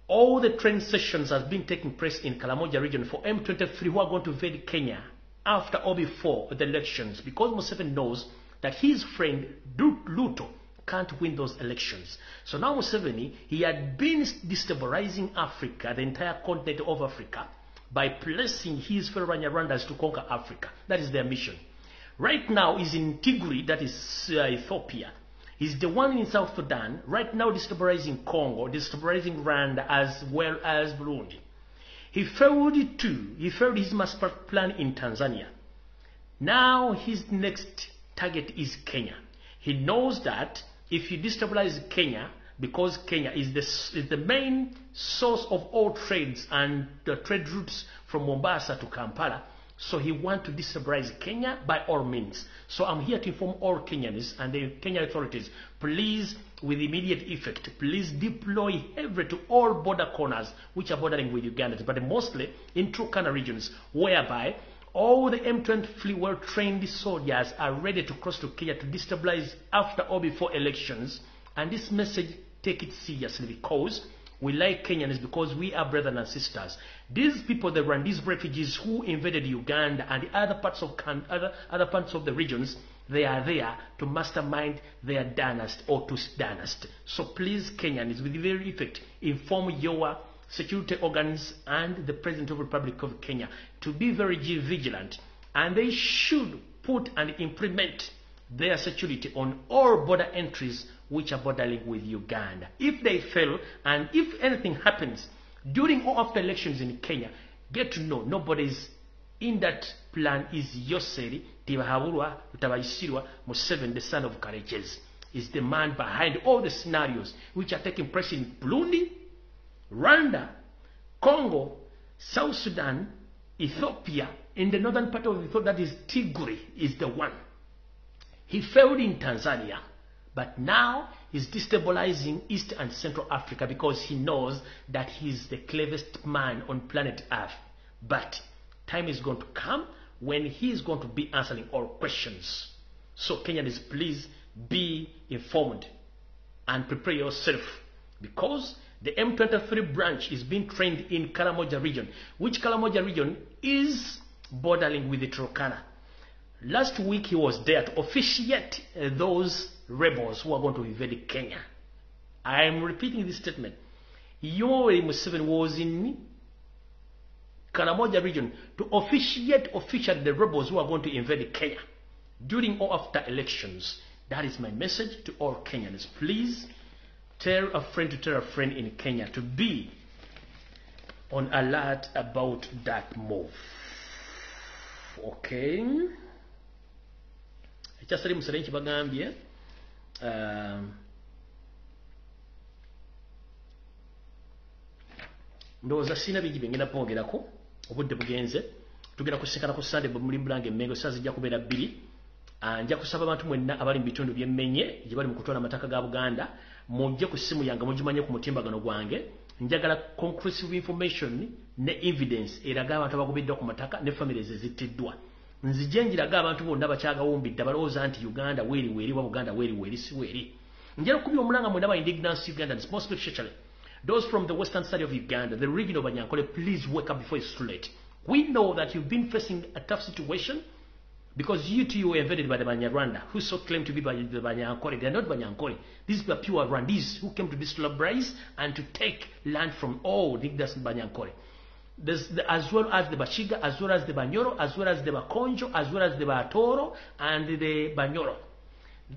all the training sessions have been taking place in Karamoja region for M23 who are going to invade Kenya after or before the elections, because Museveni knows that his friend Luto can't win those elections. So now Museveni, he had been destabilizing Africa, the entire continent of Africa, by placing his fellow Rwandans to conquer Africa. That is their mission. Right now he's in Tigray, that is Ethiopia. He's the one in South Sudan, right now destabilizing Congo, destabilizing Rwanda as well as Burundi. He failed his master plan in Tanzania. Now his next target is Kenya. He knows that if you destabilize Kenya, because Kenya is the main source of all trades and the trade routes from Mombasa to Kampala, so he wants to destabilize Kenya by all means. So I'm here to inform all Kenyans and the Kenyan authorities, please, with immediate effect, please deploy heavily to all border corners which are bordering with Uganda, but mostly in Turkana regions, whereby All the M23 well-trained soldiers are ready to cross to Kenya to destabilize after or before elections. And this message, take it seriously, because we like Kenyans, because we are brothers and sisters. These people, the Rwandese refugees who invaded Uganda and the other parts of the regions, they are there to mastermind their dynasty or to dynasty. So please, Kenyans, with very effect, inform your security organs and the President of the Republic of Kenya to be very vigilant, and they should put and implement their security on all border entries which are bordering with Uganda. If they fail, and if anything happens during or after elections in Kenya, get to know nobody's in that plan is Yoseli, Tibahabulwa, Utabayisirwa, Museveni, the son of Kareches, is the man behind all the scenarios which are taking place in Burundi, Rwanda, Congo, South Sudan, Ethiopia, in the northern part of Ethiopia, that is Tigray, is the one. He failed in Tanzania, but now he's destabilizing East and Central Africa because he knows that he's the cleverest man on planet Earth. But time is going to come when he is going to be answering all questions. So Kenyans, please be informed and prepare yourself, because the M23 branch is being trained in Karamoja region, which Karamoja region is bordering with the Turkana. Last week he was there to officiate those rebels who are going to invade Kenya. I am repeating this statement. Yoweri Museveni was in Karamoja region to officiate officially the rebels who are going to invade Kenya during or after elections. That is my message to all Kenyans. Please tell a friend to tell a friend in Kenya to be on alert about that move. Okay. Ekyasali muserenki bagambye ndowooza sina bingi byengenda kwongerako, obudde bugenze. Tugenda kusekana ku Sunday muri Bulange Mmengo, saa zijja kubeera 2. Nja kusaba abantu mwenna abali mu bitundu by'emmenye gye bali mu kutwala amataka ga Buganda, mujje ku ssimu yange mugimanye ku mutimbagano gwange. Njagala conclusive information ne evidence eraga abantu abagobeddwa ku mataka ne families ezittiddwa. Nzije njiraga abantu bonna bakyagawumbidde balowooza nti Uganda weeri wa Buganda weeri si weeri. Njala kubya omulanga mwena ba indigenous Ugandans, most especially those from the western side of Uganda, the region of Banyankole. Please wake up before it's too late. We know that you've been facing a tough situation because you were invaded by the Banyarwanda, who so claim to be by the Banyankole. They are not Banyankole. These were pure Rwandese who came to destabilize and to take land from all the Banyankole. As well as the Bachiga, as well as the Banyoro, as well as the Bakonjo, as well as the Batoro and the Banyoro,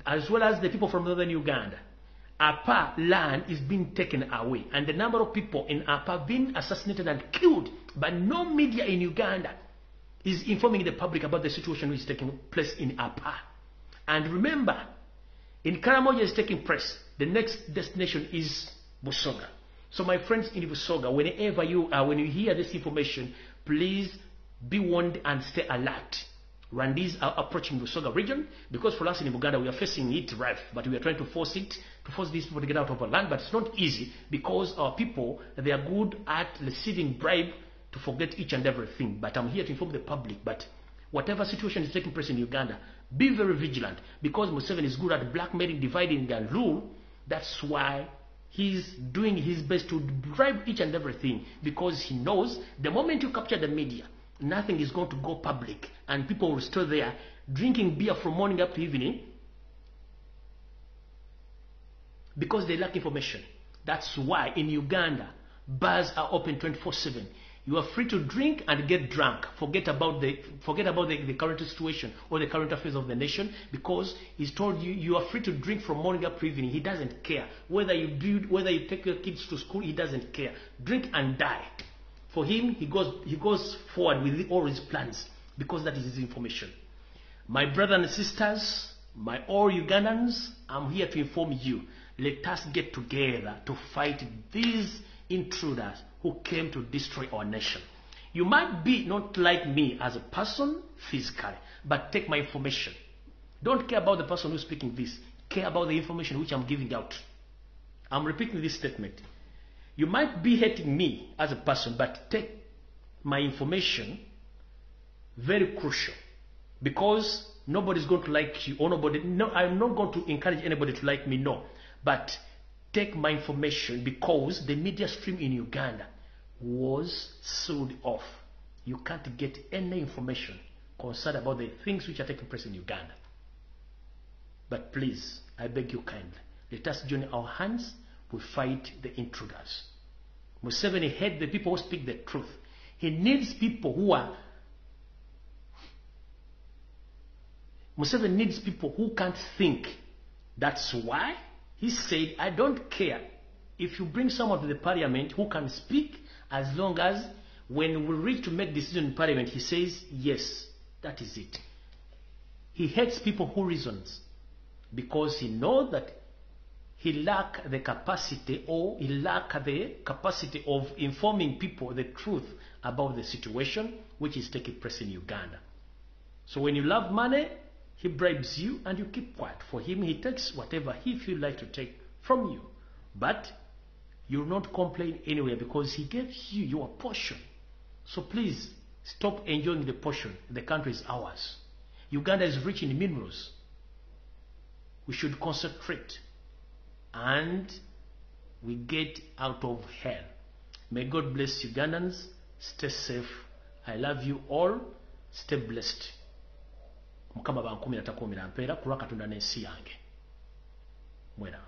as well as the people from northern Uganda. Apa land is being taken away, and the number of people in Apa being assassinated and killed, but no media in Uganda is informing the public about the situation which is taking place in Apa. And remember, in Karamoja is taking place, the next destination is Busoga. So my friends in Busoga, whenever you are, when you hear this information, please be warned and stay alert. Rwandese are approaching the Busoga region, because for us in Uganda we are facing it rough, but we are trying to force these people to get out of our land, but it's not easy because our people, they are good at receiving bribe to forget each and everything. But I'm here to inform the public, but whatever situation is taking place in Uganda, be very vigilant, because Museveni is good at blackmailing, dividing and rule. That's why he's doing his best to bribe each and everything, because he knows the moment you capture the media, nothing is going to go public, and people will stay there drinking beer from morning up to evening because they lack information. That's why in Uganda, bars are open 24/7. You are free to drink and get drunk. Forget about the current situation or the current affairs of the nation, because he's told you you are free to drink from morning up to evening. He doesn't care whether you take your kids to school. He doesn't care. Drink and die. For him, he goes forward with all his plans, because that is his information. My brothers and sisters, my all Ugandans, I'm here to inform you. Let us get together to fight these intruders who came to destroy our nation. You might be not like me as a person physically, but take my information. Don't care about the person who's speaking this. Care about the information which I'm giving out. I'm repeating this statement. You might be hating me as a person, but take my information very crucial, because nobody's going to like you, or nobody. No, I'm not going to encourage anybody to like me. No, but take my information, because the media stream in Uganda was sealed off. You can't get any information concerned about the things which are taking place in Uganda. But please, I beg you kindly, let us join our hands. We fight the intruders. Museveni hates the people who speak the truth. He needs people who are. Museveni needs people who can't think. That's why he said, I don't care if you bring someone to the parliament who can speak, as long as when we reach to make decision in parliament, he says, yes, that is it. He hates people who reasons, because he knows that he lacks the capacity, or he lacks the capacity of informing people the truth about the situation which is taking place in Uganda. So when you love money, he bribes you and you keep quiet. For him, he takes whatever he feels like to take from you. But you will not complain anywhere, because he gives you your portion. So please, stop enjoying the portion. The country is ours. Uganda is rich in minerals. We should concentrate and we get out of hell. May God bless Ugandans. Stay safe. I love you all. Stay blessed. Mukama bankumira takumira mpeera kulwa Katonda n'ensi yange. Mwera.